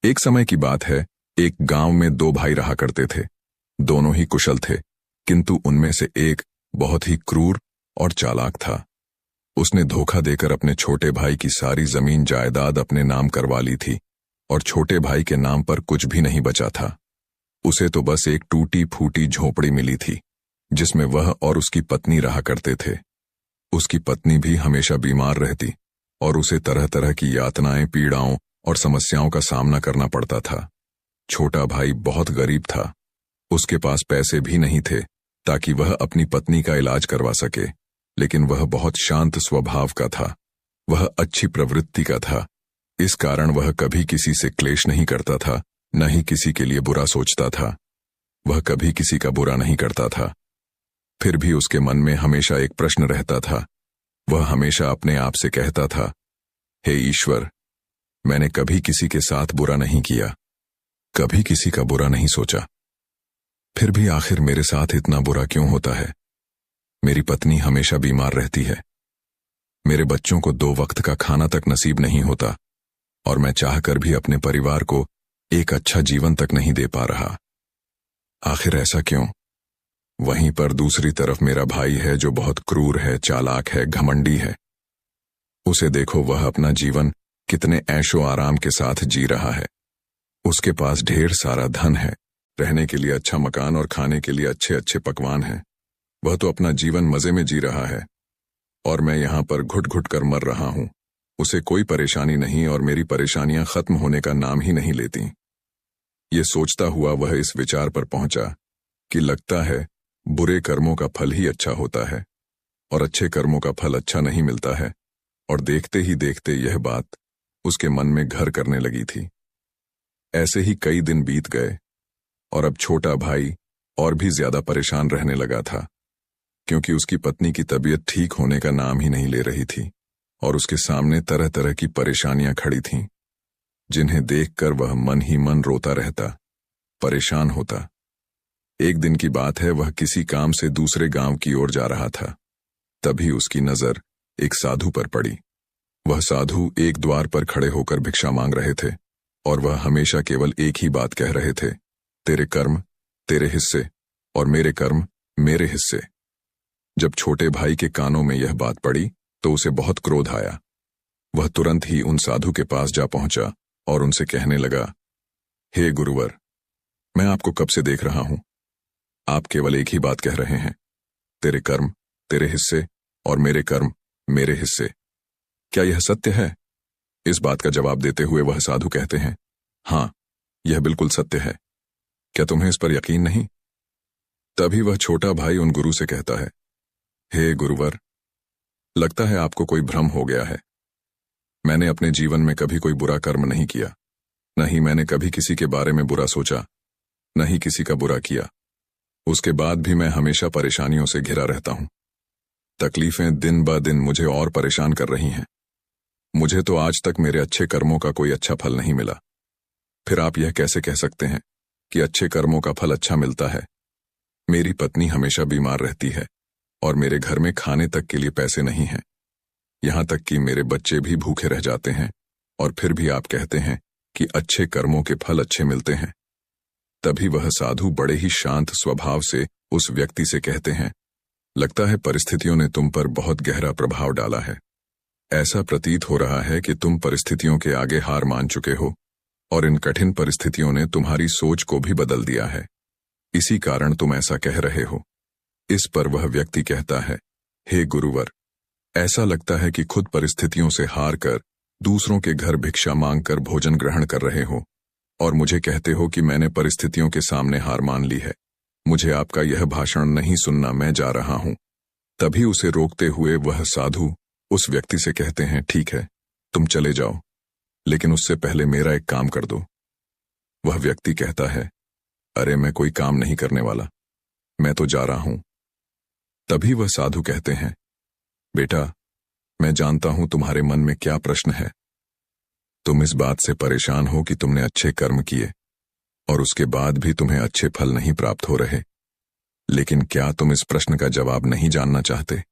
[SPEAKER 1] एक समय की बात है, एक गांव में दो भाई रहा करते थे। दोनों ही कुशल थे, किंतु उनमें से एक बहुत ही क्रूर और चालाक था। उसने धोखा देकर अपने छोटे भाई की सारी जमीन जायदाद अपने नाम करवा ली थी और छोटे भाई के नाम पर कुछ भी नहीं बचा था। उसे तो बस एक टूटी फूटी झोपड़ी मिली थी जिसमें वह और उसकी पत्नी रहा करते थे। उसकी पत्नी भी हमेशा बीमार रहती और उसे तरह तरह की यातनाएं, पीड़ाओं और समस्याओं का सामना करना पड़ता था। छोटा भाई बहुत गरीब था। उसके पास पैसे भी नहीं थे ताकि वह अपनी पत्नी का इलाज करवा सके, लेकिन वह बहुत शांत स्वभाव का था। वह अच्छी प्रवृत्ति का था। इस कारण वह कभी किसी से क्लेश नहीं करता था, न ही किसी के लिए बुरा सोचता था। वह कभी किसी का बुरा नहीं करता था। फिर भी उसके मन में हमेशा एक प्रश्न रहता था। वह हमेशा अपने आप से कहता था, हे ईश्वर, मैंने कभी किसी के साथ बुरा नहीं किया, कभी किसी का बुरा नहीं सोचा, फिर भी आखिर मेरे साथ इतना बुरा क्यों होता है? मेरी पत्नी हमेशा बीमार रहती है, मेरे बच्चों को 2 वक्त का खाना तक नसीब नहीं होता और मैं चाहकर भी अपने परिवार को एक अच्छा जीवन तक नहीं दे पा रहा। आखिर ऐसा क्यों? वहीं पर दूसरी तरफ मेरा भाई है जो बहुत क्रूर है, चालाक है, घमंडी है। उसे देखो, वह अपना जीवन कितने ऐशो आराम के साथ जी रहा है। उसके पास ढेर सारा धन है, रहने के लिए अच्छा मकान और खाने के लिए अच्छे अच्छे पकवान हैं। वह तो अपना जीवन मजे में जी रहा है और मैं यहाँ पर घुट घुट कर मर रहा हूँ। उसे कोई परेशानी नहीं और मेरी परेशानियां खत्म होने का नाम ही नहीं लेती। ये सोचता हुआ वह इस विचार पर पहुंचा कि लगता है बुरे कर्मों का फल ही अच्छा होता है और अच्छे कर्मों का फल अच्छा नहीं मिलता है। और देखते ही देखते यह बात उसके मन में घर करने लगी थी। ऐसे ही कई दिन बीत गए और अब छोटा भाई और भी ज्यादा परेशान रहने लगा था, क्योंकि उसकी पत्नी की तबीयत ठीक होने का नाम ही नहीं ले रही थी और उसके सामने तरह तरह की परेशानियां खड़ी थीं, जिन्हें देखकर वह मन ही मन रोता रहता, परेशान होता। एक दिन की बात है, वह किसी काम से दूसरे गांव की ओर जा रहा था। तभी उसकी नजर एक साधु पर पड़ी। वह साधु एक द्वार पर खड़े होकर भिक्षा मांग रहे थे और वह हमेशा केवल एक ही बात कह रहे थे, तेरे कर्म तेरे हिस्से और मेरे कर्म मेरे हिस्से। जब छोटे भाई के कानों में यह बात पड़ी तो उसे बहुत क्रोध आया। वह तुरंत ही उन साधु के पास जा पहुंचा और उनसे कहने लगा, हे गुरुवर, मैं आपको कब से देख रहा हूं। आप केवल एक ही बात कह रहे हैं, तेरे कर्म तेरे हिस्से और मेरे कर्म मेरे हिस्से। क्या यह सत्य है? इस बात का जवाब देते हुए वह साधु कहते हैं, हाँ, यह बिल्कुल सत्य है। क्या तुम्हें इस पर यकीन नहीं? तभी वह छोटा भाई उन गुरु से कहता है, हे गुरुवर, लगता है आपको कोई भ्रम हो गया है। मैंने अपने जीवन में कभी कोई बुरा कर्म नहीं किया, न ही मैंने कभी किसी के बारे में बुरा सोचा, न ही किसी का बुरा किया। उसके बाद भी मैं हमेशा परेशानियों से घिरा रहता हूं। तकलीफें दिन ब दिन मुझे और परेशान कर रही हैं। मुझे तो आज तक मेरे अच्छे कर्मों का कोई अच्छा फल नहीं मिला। फिर आप यह कैसे कह सकते हैं कि अच्छे कर्मों का फल अच्छा मिलता है? मेरी पत्नी हमेशा बीमार रहती है और मेरे घर में खाने तक के लिए पैसे नहीं हैं। यहां तक कि मेरे बच्चे भी भूखे रह जाते हैं और फिर भी आप कहते हैं कि अच्छे कर्मों के फल अच्छे मिलते हैं। तभी वह साधु बड़े ही शांत स्वभाव से उस व्यक्ति से कहते हैं, लगता है परिस्थितियों ने तुम पर बहुत गहरा प्रभाव डाला है। ऐसा प्रतीत हो रहा है कि तुम परिस्थितियों के आगे हार मान चुके हो और इन कठिन परिस्थितियों ने तुम्हारी सोच को भी बदल दिया है। इसी कारण तुम ऐसा कह रहे हो। इस पर वह व्यक्ति कहता है, हे गुरुवर, ऐसा लगता है कि खुद परिस्थितियों से हार कर दूसरों के घर भिक्षा मांगकर भोजन ग्रहण कर रहे हो और मुझे कहते हो कि मैंने परिस्थितियों के सामने हार मान ली है। मुझे आपका यह भाषण नहीं सुनना, मैं जा रहा हूं। तभी उसे रोकते हुए वह साधु उस व्यक्ति से कहते हैं, ठीक है, तुम चले जाओ, लेकिन उससे पहले मेरा एक काम कर दो। वह व्यक्ति कहता है, अरे मैं कोई काम नहीं करने वाला, मैं तो जा रहा हूं। तभी वह साधु कहते हैं, बेटा, मैं जानता हूं तुम्हारे मन में क्या प्रश्न है। तुम इस बात से परेशान हो कि तुमने अच्छे कर्म किए और उसके बाद भी तुम्हें अच्छे फल नहीं प्राप्त हो रहे। लेकिन क्या तुम इस प्रश्न का जवाब नहीं जानना चाहते?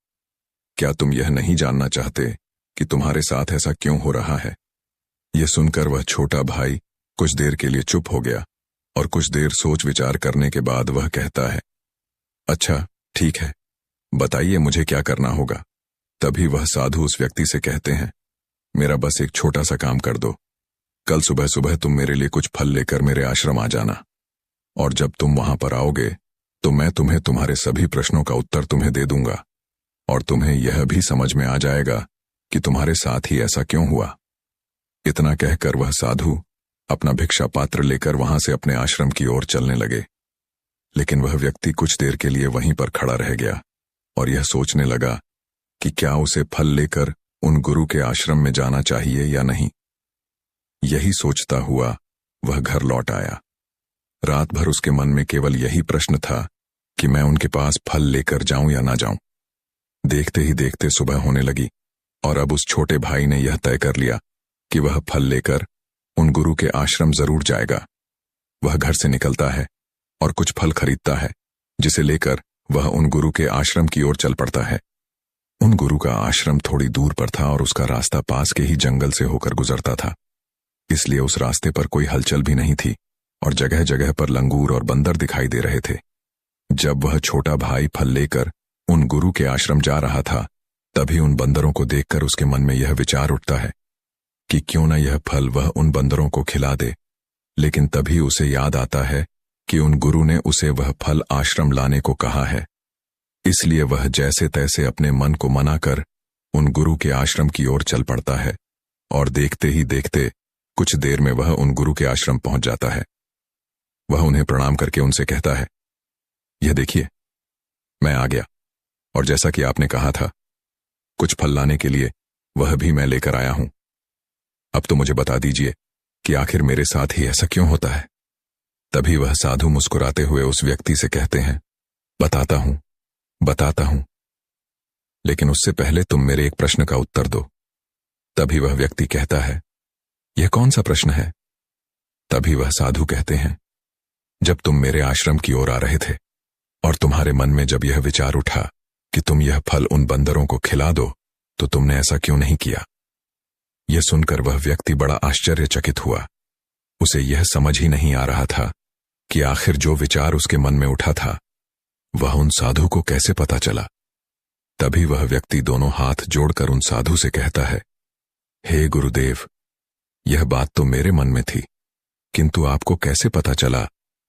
[SPEAKER 1] क्या तुम यह नहीं जानना चाहते कि तुम्हारे साथ ऐसा क्यों हो रहा है? यह सुनकर वह छोटा भाई कुछ देर के लिए चुप हो गया और कुछ देर सोच विचार करने के बाद वह कहता है, अच्छा ठीक है, बताइए मुझे क्या करना होगा। तभी वह साधु उस व्यक्ति से कहते हैं, मेरा बस एक छोटा सा काम कर दो। कल सुबह सुबह तुम मेरे लिए कुछ फल लेकर मेरे आश्रम आ जाना, और जब तुम वहां पर आओगे तो मैं तुम्हें तुम्हारे सभी प्रश्नों का उत्तर तुम्हें दे दूंगा, और तुम्हें यह भी समझ में आ जाएगा कि तुम्हारे साथ ही ऐसा क्यों हुआ। इतना कहकर वह साधु अपना भिक्षा पात्र लेकर वहां से अपने आश्रम की ओर चलने लगे। लेकिन वह व्यक्ति कुछ देर के लिए वहीं पर खड़ा रह गया और यह सोचने लगा कि क्या उसे फल लेकर उन गुरु के आश्रम में जाना चाहिए या नहीं। यही सोचता हुआ वह घर लौट आया। रात भर उसके मन में केवल यही प्रश्न था कि मैं उनके पास फल लेकर जाऊं या ना जाऊं। देखते ही देखते सुबह होने लगी और अब उस छोटे भाई ने यह तय कर लिया कि वह फल लेकर उन गुरु के आश्रम जरूर जाएगा। वह घर से निकलता है और कुछ फल खरीदता है, जिसे लेकर वह उन गुरु के आश्रम की ओर चल पड़ता है। उन गुरु का आश्रम थोड़ी दूर पर था और उसका रास्ता पास के ही जंगल से होकर गुजरता था, इसलिए उस रास्ते पर कोई हलचल भी नहीं थी और जगह जगह पर लंगूर और बंदर दिखाई दे रहे थे। जब वह छोटा भाई फल लेकर उन गुरु के आश्रम जा रहा था, तभी उन बंदरों को देखकर उसके मन में यह विचार उठता है कि क्यों न यह फल वह उन बंदरों को खिला दे। लेकिन तभी उसे याद आता है कि उन गुरु ने उसे वह फल आश्रम लाने को कहा है, इसलिए वह जैसे तैसे अपने मन को मनाकर उन गुरु के आश्रम की ओर चल पड़ता है और देखते ही देखते कुछ देर में वह उन गुरु के आश्रम पहुंच जाता है। वह उन्हें प्रणाम करके उनसे कहता है, यह देखिए, मैं आ गया और जैसा कि आपने कहा था, कुछ फल लाने के लिए वह भी मैं लेकर आया हूं। अब तो मुझे बता दीजिए कि आखिर मेरे साथ ही ऐसा क्यों होता है। तभी वह साधु मुस्कुराते हुए उस व्यक्ति से कहते हैं, बताता हूं, लेकिन उससे पहले तुम मेरे एक प्रश्न का उत्तर दो। तभी वह व्यक्ति कहता है, यह कौन सा प्रश्न है? तभी वह साधु कहते हैं, जब तुम मेरे आश्रम की ओर आ रहे थे और तुम्हारे मन में जब यह विचार उठा कि तुम यह फल उन बंदरों को खिला दो, तो तुमने ऐसा क्यों नहीं किया? यह सुनकर वह व्यक्ति बड़ा आश्चर्यचकित हुआ। उसे यह समझ ही नहीं आ रहा था कि आखिर जो विचार उसके मन में उठा था वह उन साधु को कैसे पता चला। तभी वह व्यक्ति दोनों हाथ जोड़कर उन साधु से कहता है, हे गुरुदेव, यह बात तो मेरे मन में थी, किंतु आपको कैसे पता चला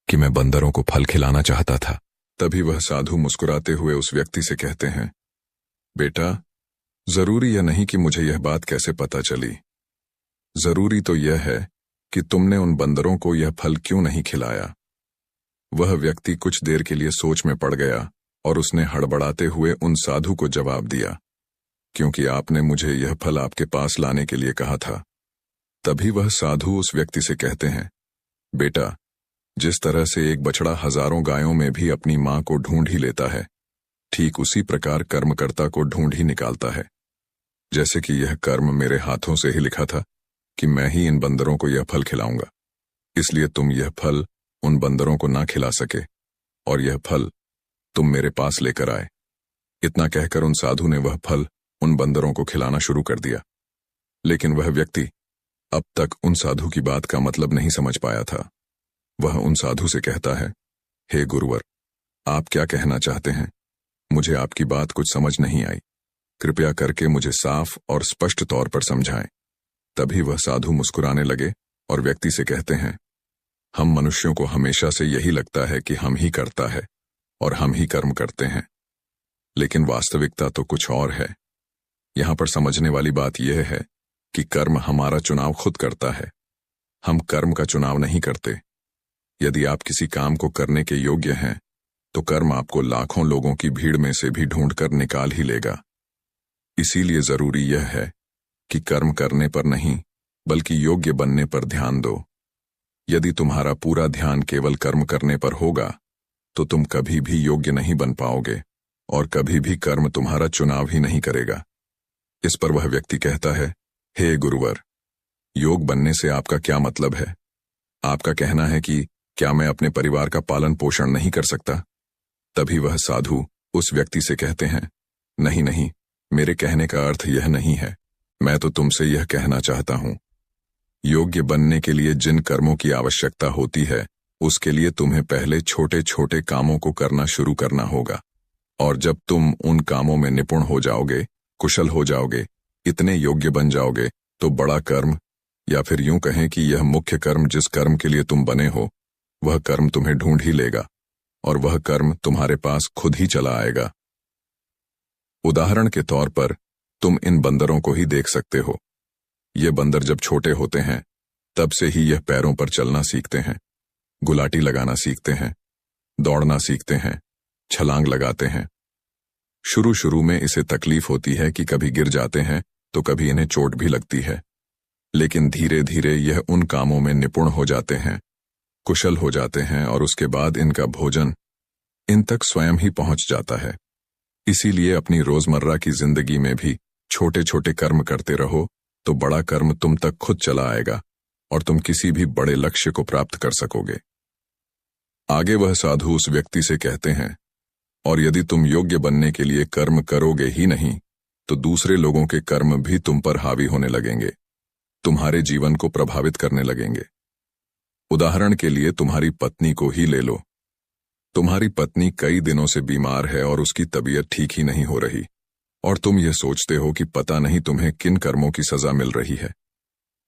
[SPEAKER 1] कि मैं बंदरों को फल खिलाना चाहता था? तभी वह साधु मुस्कुराते हुए उस व्यक्ति से कहते हैं, बेटा, जरूरी यह नहीं कि मुझे यह बात कैसे पता चली। जरूरी तो यह है कि तुमने उन बंदरों को यह फल क्यों नहीं खिलाया। वह व्यक्ति कुछ देर के लिए सोच में पड़ गया और उसने हड़बड़ाते हुए उन साधु को जवाब दिया, क्योंकि आपने मुझे यह फल आपके पास लाने के लिए कहा था। तभी वह साधु उस व्यक्ति से कहते हैं, बेटा, जिस तरह से एक बछड़ा हजारों गायों में भी अपनी मां को ढूंढ ही लेता है, ठीक उसी प्रकार कर्मकर्ता को ढूंढ ही निकालता है। जैसे कि यह कर्म मेरे हाथों से ही लिखा था कि मैं ही इन बंदरों को यह फल खिलाऊंगा, इसलिए तुम यह फल उन बंदरों को ना खिला सके और यह फल तुम मेरे पास लेकर आए। इतना कहकर उन साधु ने वह फल उन बंदरों को खिलाना शुरू कर दिया। लेकिन वह व्यक्ति अब तक उन साधु की बात का मतलब नहीं समझ पाया था। वह उन साधु से कहता है, हे गुरुवर, आप क्या कहना चाहते हैं? मुझे आपकी बात कुछ समझ नहीं आई, कृपया करके मुझे साफ और स्पष्ट तौर पर समझाएं। तभी वह साधु मुस्कुराने लगे और व्यक्ति से कहते हैं, हम मनुष्यों को हमेशा से यही लगता है कि हम ही करता है और हम ही कर्म करते हैं, लेकिन वास्तविकता तो कुछ और है। यहां पर समझने वाली बात यह है कि कर्म हमारा चुनाव खुद करता है, हम कर्म का चुनाव नहीं करते। यदि आप किसी काम को करने के योग्य हैं, तो कर्म आपको लाखों लोगों की भीड़ में से भी ढूंढकर निकाल ही लेगा। इसीलिए जरूरी यह है कि कर्म करने पर नहीं, बल्कि योग्य बनने पर ध्यान दो। यदि तुम्हारा पूरा ध्यान केवल कर्म करने पर होगा, तो तुम कभी भी योग्य नहीं बन पाओगे और कभी भी कर्म तुम्हारा चुनाव ही नहीं करेगा। इस पर वह व्यक्ति कहता है, हे गुरुवर, योग बनने से आपका क्या मतलब है? आपका कहना है कि क्या मैं अपने परिवार का पालन पोषण नहीं कर सकता? तभी वह साधु उस व्यक्ति से कहते हैं, नहीं नहीं, मेरे कहने का अर्थ यह नहीं है। मैं तो तुमसे यह कहना चाहता हूं, योग्य बनने के लिए जिन कर्मों की आवश्यकता होती है उसके लिए तुम्हें पहले छोटे छोटे कामों को करना शुरू करना होगा। और जब तुम उन कामों में निपुण हो जाओगे, कुशल हो जाओगे, इतने योग्य बन जाओगे, तो बड़ा कर्म, या फिर यूं कहें कि यह मुख्य कर्म जिस कर्म के लिए तुम बने हो, वह कर्म तुम्हें ढूंढ ही लेगा और वह कर्म तुम्हारे पास खुद ही चला आएगा। उदाहरण के तौर पर तुम इन बंदरों को ही देख सकते हो। ये बंदर जब छोटे होते हैं तब से ही यह पैरों पर चलना सीखते हैं, गुलाटी लगाना सीखते हैं, दौड़ना सीखते हैं, छलांग लगाते हैं। शुरू शुरू में इसे तकलीफ होती है कि कभी गिर जाते हैं तो कभी इन्हें चोट भी लगती है, लेकिन धीरे धीरे यह उन कामों में निपुण हो जाते हैं, कुशल हो जाते हैं और उसके बाद इनका भोजन इन तक स्वयं ही पहुंच जाता है। इसीलिए अपनी रोजमर्रा की जिंदगी में भी छोटे छोटे कर्म करते रहो तो बड़ा कर्म तुम तक खुद चला आएगा और तुम किसी भी बड़े लक्ष्य को प्राप्त कर सकोगे। आगे वह साधु उस व्यक्ति से कहते हैं, और यदि तुम योग्य बनने के लिए कर्म करोगे ही नहीं तो दूसरे लोगों के कर्म भी तुम पर हावी होने लगेंगे, तुम्हारे जीवन को प्रभावित करने लगेंगे। उदाहरण के लिए तुम्हारी पत्नी को ही ले लो। तुम्हारी पत्नी कई दिनों से बीमार है और उसकी तबीयत ठीक ही नहीं हो रही, और तुम ये सोचते हो कि पता नहीं तुम्हें किन कर्मों की सजा मिल रही है।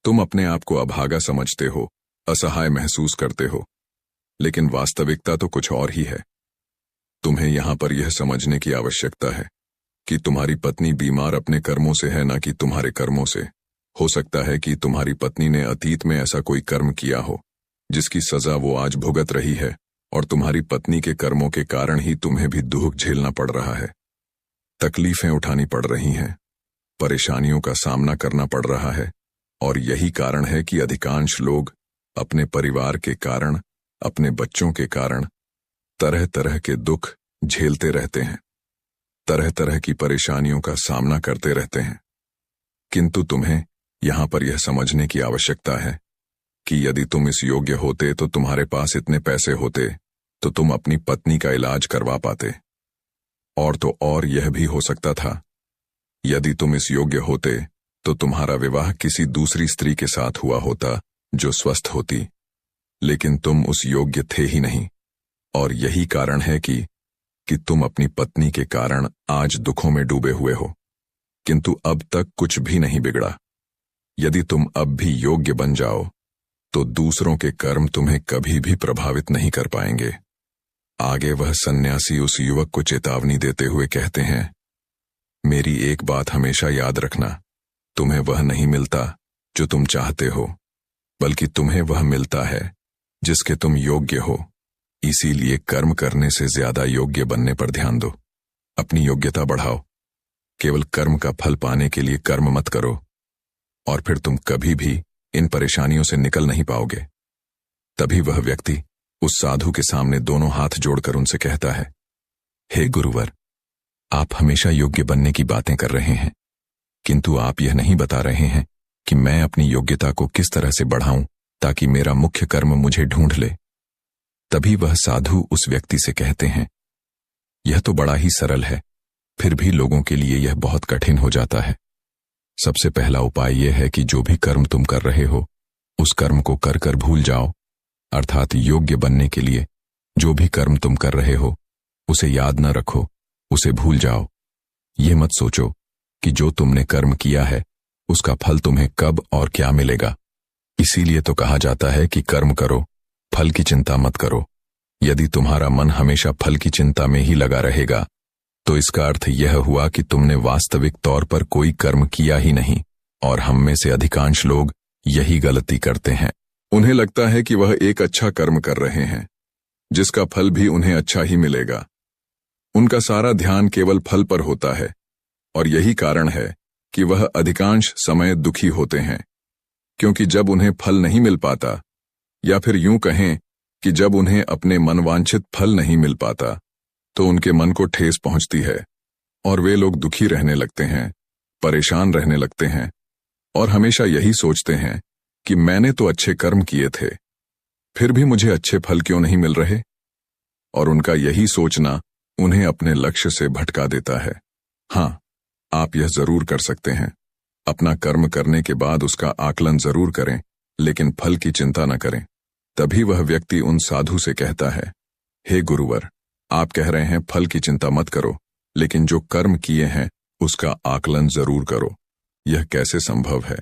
[SPEAKER 1] तुम अपने आप को अभागा समझते हो, असहाय महसूस करते हो, लेकिन वास्तविकता तो कुछ और ही है। तुम्हें यहां पर यह समझने की आवश्यकता है कि तुम्हारी पत्नी बीमार अपने कर्मों से है, ना कि तुम्हारे कर्मों से। हो सकता है कि तुम्हारी पत्नी ने अतीत में ऐसा कोई कर्म किया हो जिसकी सजा वो आज भुगत रही है, और तुम्हारी पत्नी के कर्मों के कारण ही तुम्हें भी दुख झेलना पड़ रहा है, तकलीफें उठानी पड़ रही हैं, परेशानियों का सामना करना पड़ रहा है। और यही कारण है कि अधिकांश लोग अपने परिवार के कारण, अपने बच्चों के कारण तरह तरह के दुख झेलते रहते हैं, तरह तरह की परेशानियों का सामना करते रहते हैं। किंतु तुम्हें यहां पर यह समझने की आवश्यकता है कि यदि तुम इस योग्य होते तो तुम्हारे पास इतने पैसे होते तो तुम अपनी पत्नी का इलाज करवा पाते। और तो और यह भी हो सकता था, यदि तुम इस योग्य होते तो तुम्हारा विवाह किसी दूसरी स्त्री के साथ हुआ होता जो स्वस्थ होती, लेकिन तुम उस योग्य थे ही नहीं। और यही कारण है कि तुम अपनी पत्नी के कारण आज दुखों में डूबे हुए हो, किंतु अब तक कुछ भी नहीं बिगड़ा। यदि तुम अब भी योग्य बन जाओ तो दूसरों के कर्म तुम्हें कभी भी प्रभावित नहीं कर पाएंगे। आगे वह सन्यासी उस युवक को चेतावनी देते हुए कहते हैं, मेरी एक बात हमेशा याद रखना, तुम्हें वह नहीं मिलता जो तुम चाहते हो, बल्कि तुम्हें वह मिलता है जिसके तुम योग्य हो। इसीलिए कर्म करने से ज्यादा योग्य बनने पर ध्यान दो, अपनी योग्यता बढ़ाओ। केवल कर्म का फल पाने के लिए कर्म मत करो, और फिर तुम कभी भी इन परेशानियों से निकल नहीं पाओगे। तभी वह व्यक्ति उस साधु के सामने दोनों हाथ जोड़कर उनसे कहता है, हे गुरुवर, आप हमेशा योग्य बनने की बातें कर रहे हैं, किंतु आप यह नहीं बता रहे हैं कि मैं अपनी योग्यता को किस तरह से बढ़ाऊं ताकि मेरा मुख्य कर्म मुझे ढूंढ ले। तभी वह साधु उस व्यक्ति से कहते हैं, यह तो बड़ा ही सरल है, फिर भी लोगों के लिए यह बहुत कठिन हो जाता है। सबसे पहला उपाय यह है कि जो भी कर्म तुम कर रहे हो उस कर्म को कर कर भूल जाओ, अर्थात योग्य बनने के लिए जो भी कर्म तुम कर रहे हो उसे याद न रखो, उसे भूल जाओ। ये मत सोचो कि जो तुमने कर्म किया है उसका फल तुम्हें कब और क्या मिलेगा। इसीलिए तो कहा जाता है कि कर्म करो, फल की चिंता मत करो। यदि तुम्हारा मन हमेशा फल की चिंता में ही लगा रहेगा तो इसका अर्थ यह हुआ कि तुमने वास्तविक तौर पर कोई कर्म किया ही नहीं। और हम में से अधिकांश लोग यही गलती करते हैं। उन्हें लगता है कि वह एक अच्छा कर्म कर रहे हैं जिसका फल भी उन्हें अच्छा ही मिलेगा। उनका सारा ध्यान केवल फल पर होता है, और यही कारण है कि वह अधिकांश समय दुखी होते हैं, क्योंकि जब उन्हें फल नहीं मिल पाता, या फिर यूं कहें कि जब उन्हें अपने मनवांछित फल नहीं मिल पाता, तो उनके मन को ठेस पहुंचती है और वे लोग दुखी रहने लगते हैं, परेशान रहने लगते हैं, और हमेशा यही सोचते हैं कि मैंने तो अच्छे कर्म किए थे, फिर भी मुझे अच्छे फल क्यों नहीं मिल रहे। और उनका यही सोचना उन्हें अपने लक्ष्य से भटका देता है। हाँ, आप यह जरूर कर सकते हैं। अपना कर्म करने के बाद उसका आकलन जरूर करें, लेकिन फल की चिंता न करें। तभी वह व्यक्ति उन साधु से कहता है, हे गुरुवर, आप कह रहे हैं फल की चिंता मत करो, लेकिन जो कर्म किए हैं उसका आकलन जरूर करो। यह कैसे संभव है?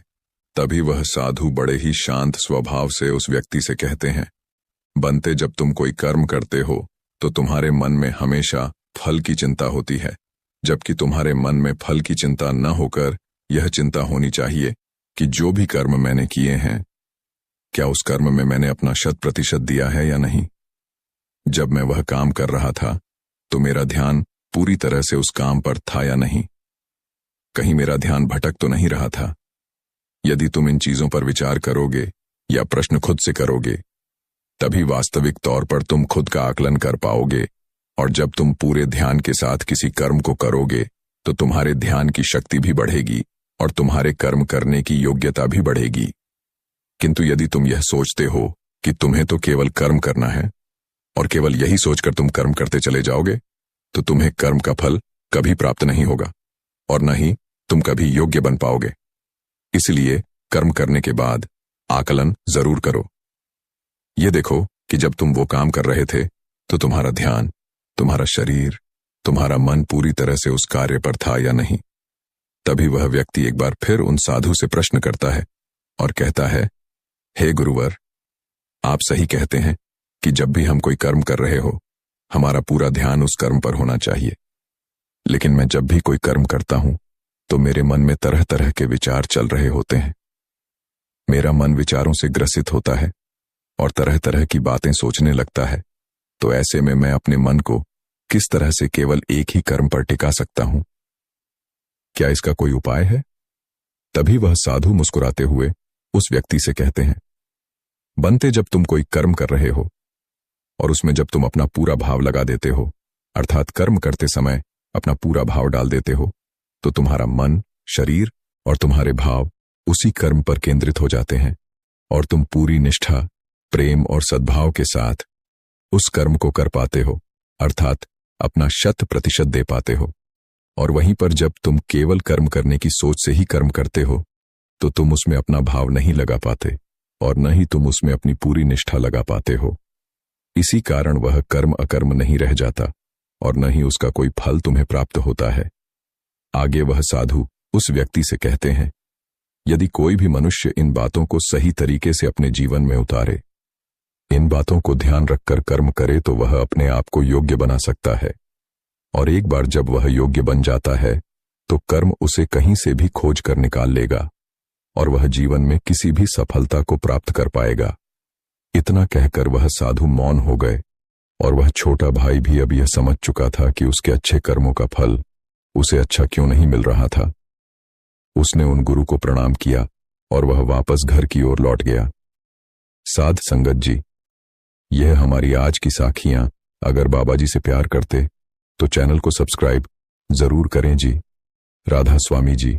[SPEAKER 1] तभी वह साधु बड़े ही शांत स्वभाव से उस व्यक्ति से कहते हैं, बनते, जब तुम कोई कर्म करते हो तो तुम्हारे मन में हमेशा फल की चिंता होती है, जबकि तुम्हारे मन में फल की चिंता न होकर यह चिंता होनी चाहिए कि जो भी कर्म मैंने किए हैं, क्या उस कर्म में मैंने अपना 100% दिया है या नहीं। जब मैं वह काम कर रहा था तो मेरा ध्यान पूरी तरह से उस काम पर था या नहीं, कहीं मेरा ध्यान भटक तो नहीं रहा था। यदि तुम इन चीजों पर विचार करोगे या प्रश्न खुद से करोगे, तभी वास्तविक तौर पर तुम खुद का आकलन कर पाओगे, और जब तुम पूरे ध्यान के साथ किसी कर्म को करोगे तो तुम्हारे ध्यान की शक्ति भी बढ़ेगी और तुम्हारे कर्म करने की योग्यता भी बढ़ेगी। किंतु यदि तुम यह सोचते हो कि तुम्हें तो केवल कर्म करना है और केवल यही सोचकर तुम कर्म करते चले जाओगे, तो तुम्हें कर्म का फल कभी प्राप्त नहीं होगा और न ही तुम कभी योग्य बन पाओगे। इसलिए कर्म करने के बाद आकलन जरूर करो। ये देखो कि जब तुम वो काम कर रहे थे तो तुम्हारा ध्यान, तुम्हारा शरीर, तुम्हारा मन पूरी तरह से उस कार्य पर था या नहीं। तभी वह व्यक्ति एक बार फिर उन साधु से प्रश्न करता है और कहता है, हे गुरुवर, आप सही कहते हैं कि जब भी हम कोई कर्म कर रहे हो, हमारा पूरा ध्यान उस कर्म पर होना चाहिए। लेकिन मैं जब भी कोई कर्म करता हूं तो मेरे मन में तरह तरह के विचार चल रहे होते हैं। मेरा मन विचारों से ग्रसित होता है और तरह तरह की बातें सोचने लगता है। तो ऐसे में मैं अपने मन को किस तरह से केवल एक ही कर्म पर टिका सकता हूं? क्या इसका कोई उपाय है? तभी वह साधु मुस्कुराते हुए उस व्यक्ति से कहते हैं, बनते, जब तुम कोई कर्म कर रहे हो और उसमें जब तुम अपना पूरा भाव लगा देते हो, अर्थात कर्म करते समय अपना पूरा भाव डाल देते हो, तो तुम्हारा मन, शरीर और तुम्हारे भाव उसी कर्म पर केंद्रित हो जाते हैं और तुम पूरी निष्ठा, प्रेम और सद्भाव के साथ उस कर्म को कर पाते हो, अर्थात अपना 100% दे पाते हो। और वहीं पर जब तुम केवल कर्म करने की सोच से ही कर्म करते हो तो तुम उसमें अपना भाव नहीं लगा पाते और न ही तुम उसमें अपनी पूरी निष्ठा लगा पाते हो। इसी कारण वह कर्म अकर्म नहीं रह जाता और न ही उसका कोई फल तुम्हें प्राप्त होता है। आगे वह साधु उस व्यक्ति से कहते हैं, यदि कोई भी मनुष्य इन बातों को सही तरीके से अपने जीवन में उतारे, इन बातों को ध्यान रखकर कर्म करे, तो वह अपने आप को योग्य बना सकता है। और एक बार जब वह योग्य बन जाता है तो कर्म उसे कहीं से भी खोज कर निकाल लेगा और वह जीवन में किसी भी सफलता को प्राप्त कर पाएगा। इतना कहकर वह साधु मौन हो गए और वह छोटा भाई भी अब यह समझ चुका था कि उसके अच्छे कर्मों का फल उसे अच्छा क्यों नहीं मिल रहा था। उसने उन गुरु को प्रणाम किया और वह वापस घर की ओर लौट गया। साध संगत जी, यह हमारी आज की साखियां। अगर बाबा जी से प्यार करते तो चैनल को सब्सक्राइब जरूर करें जी। राधा स्वामी जी।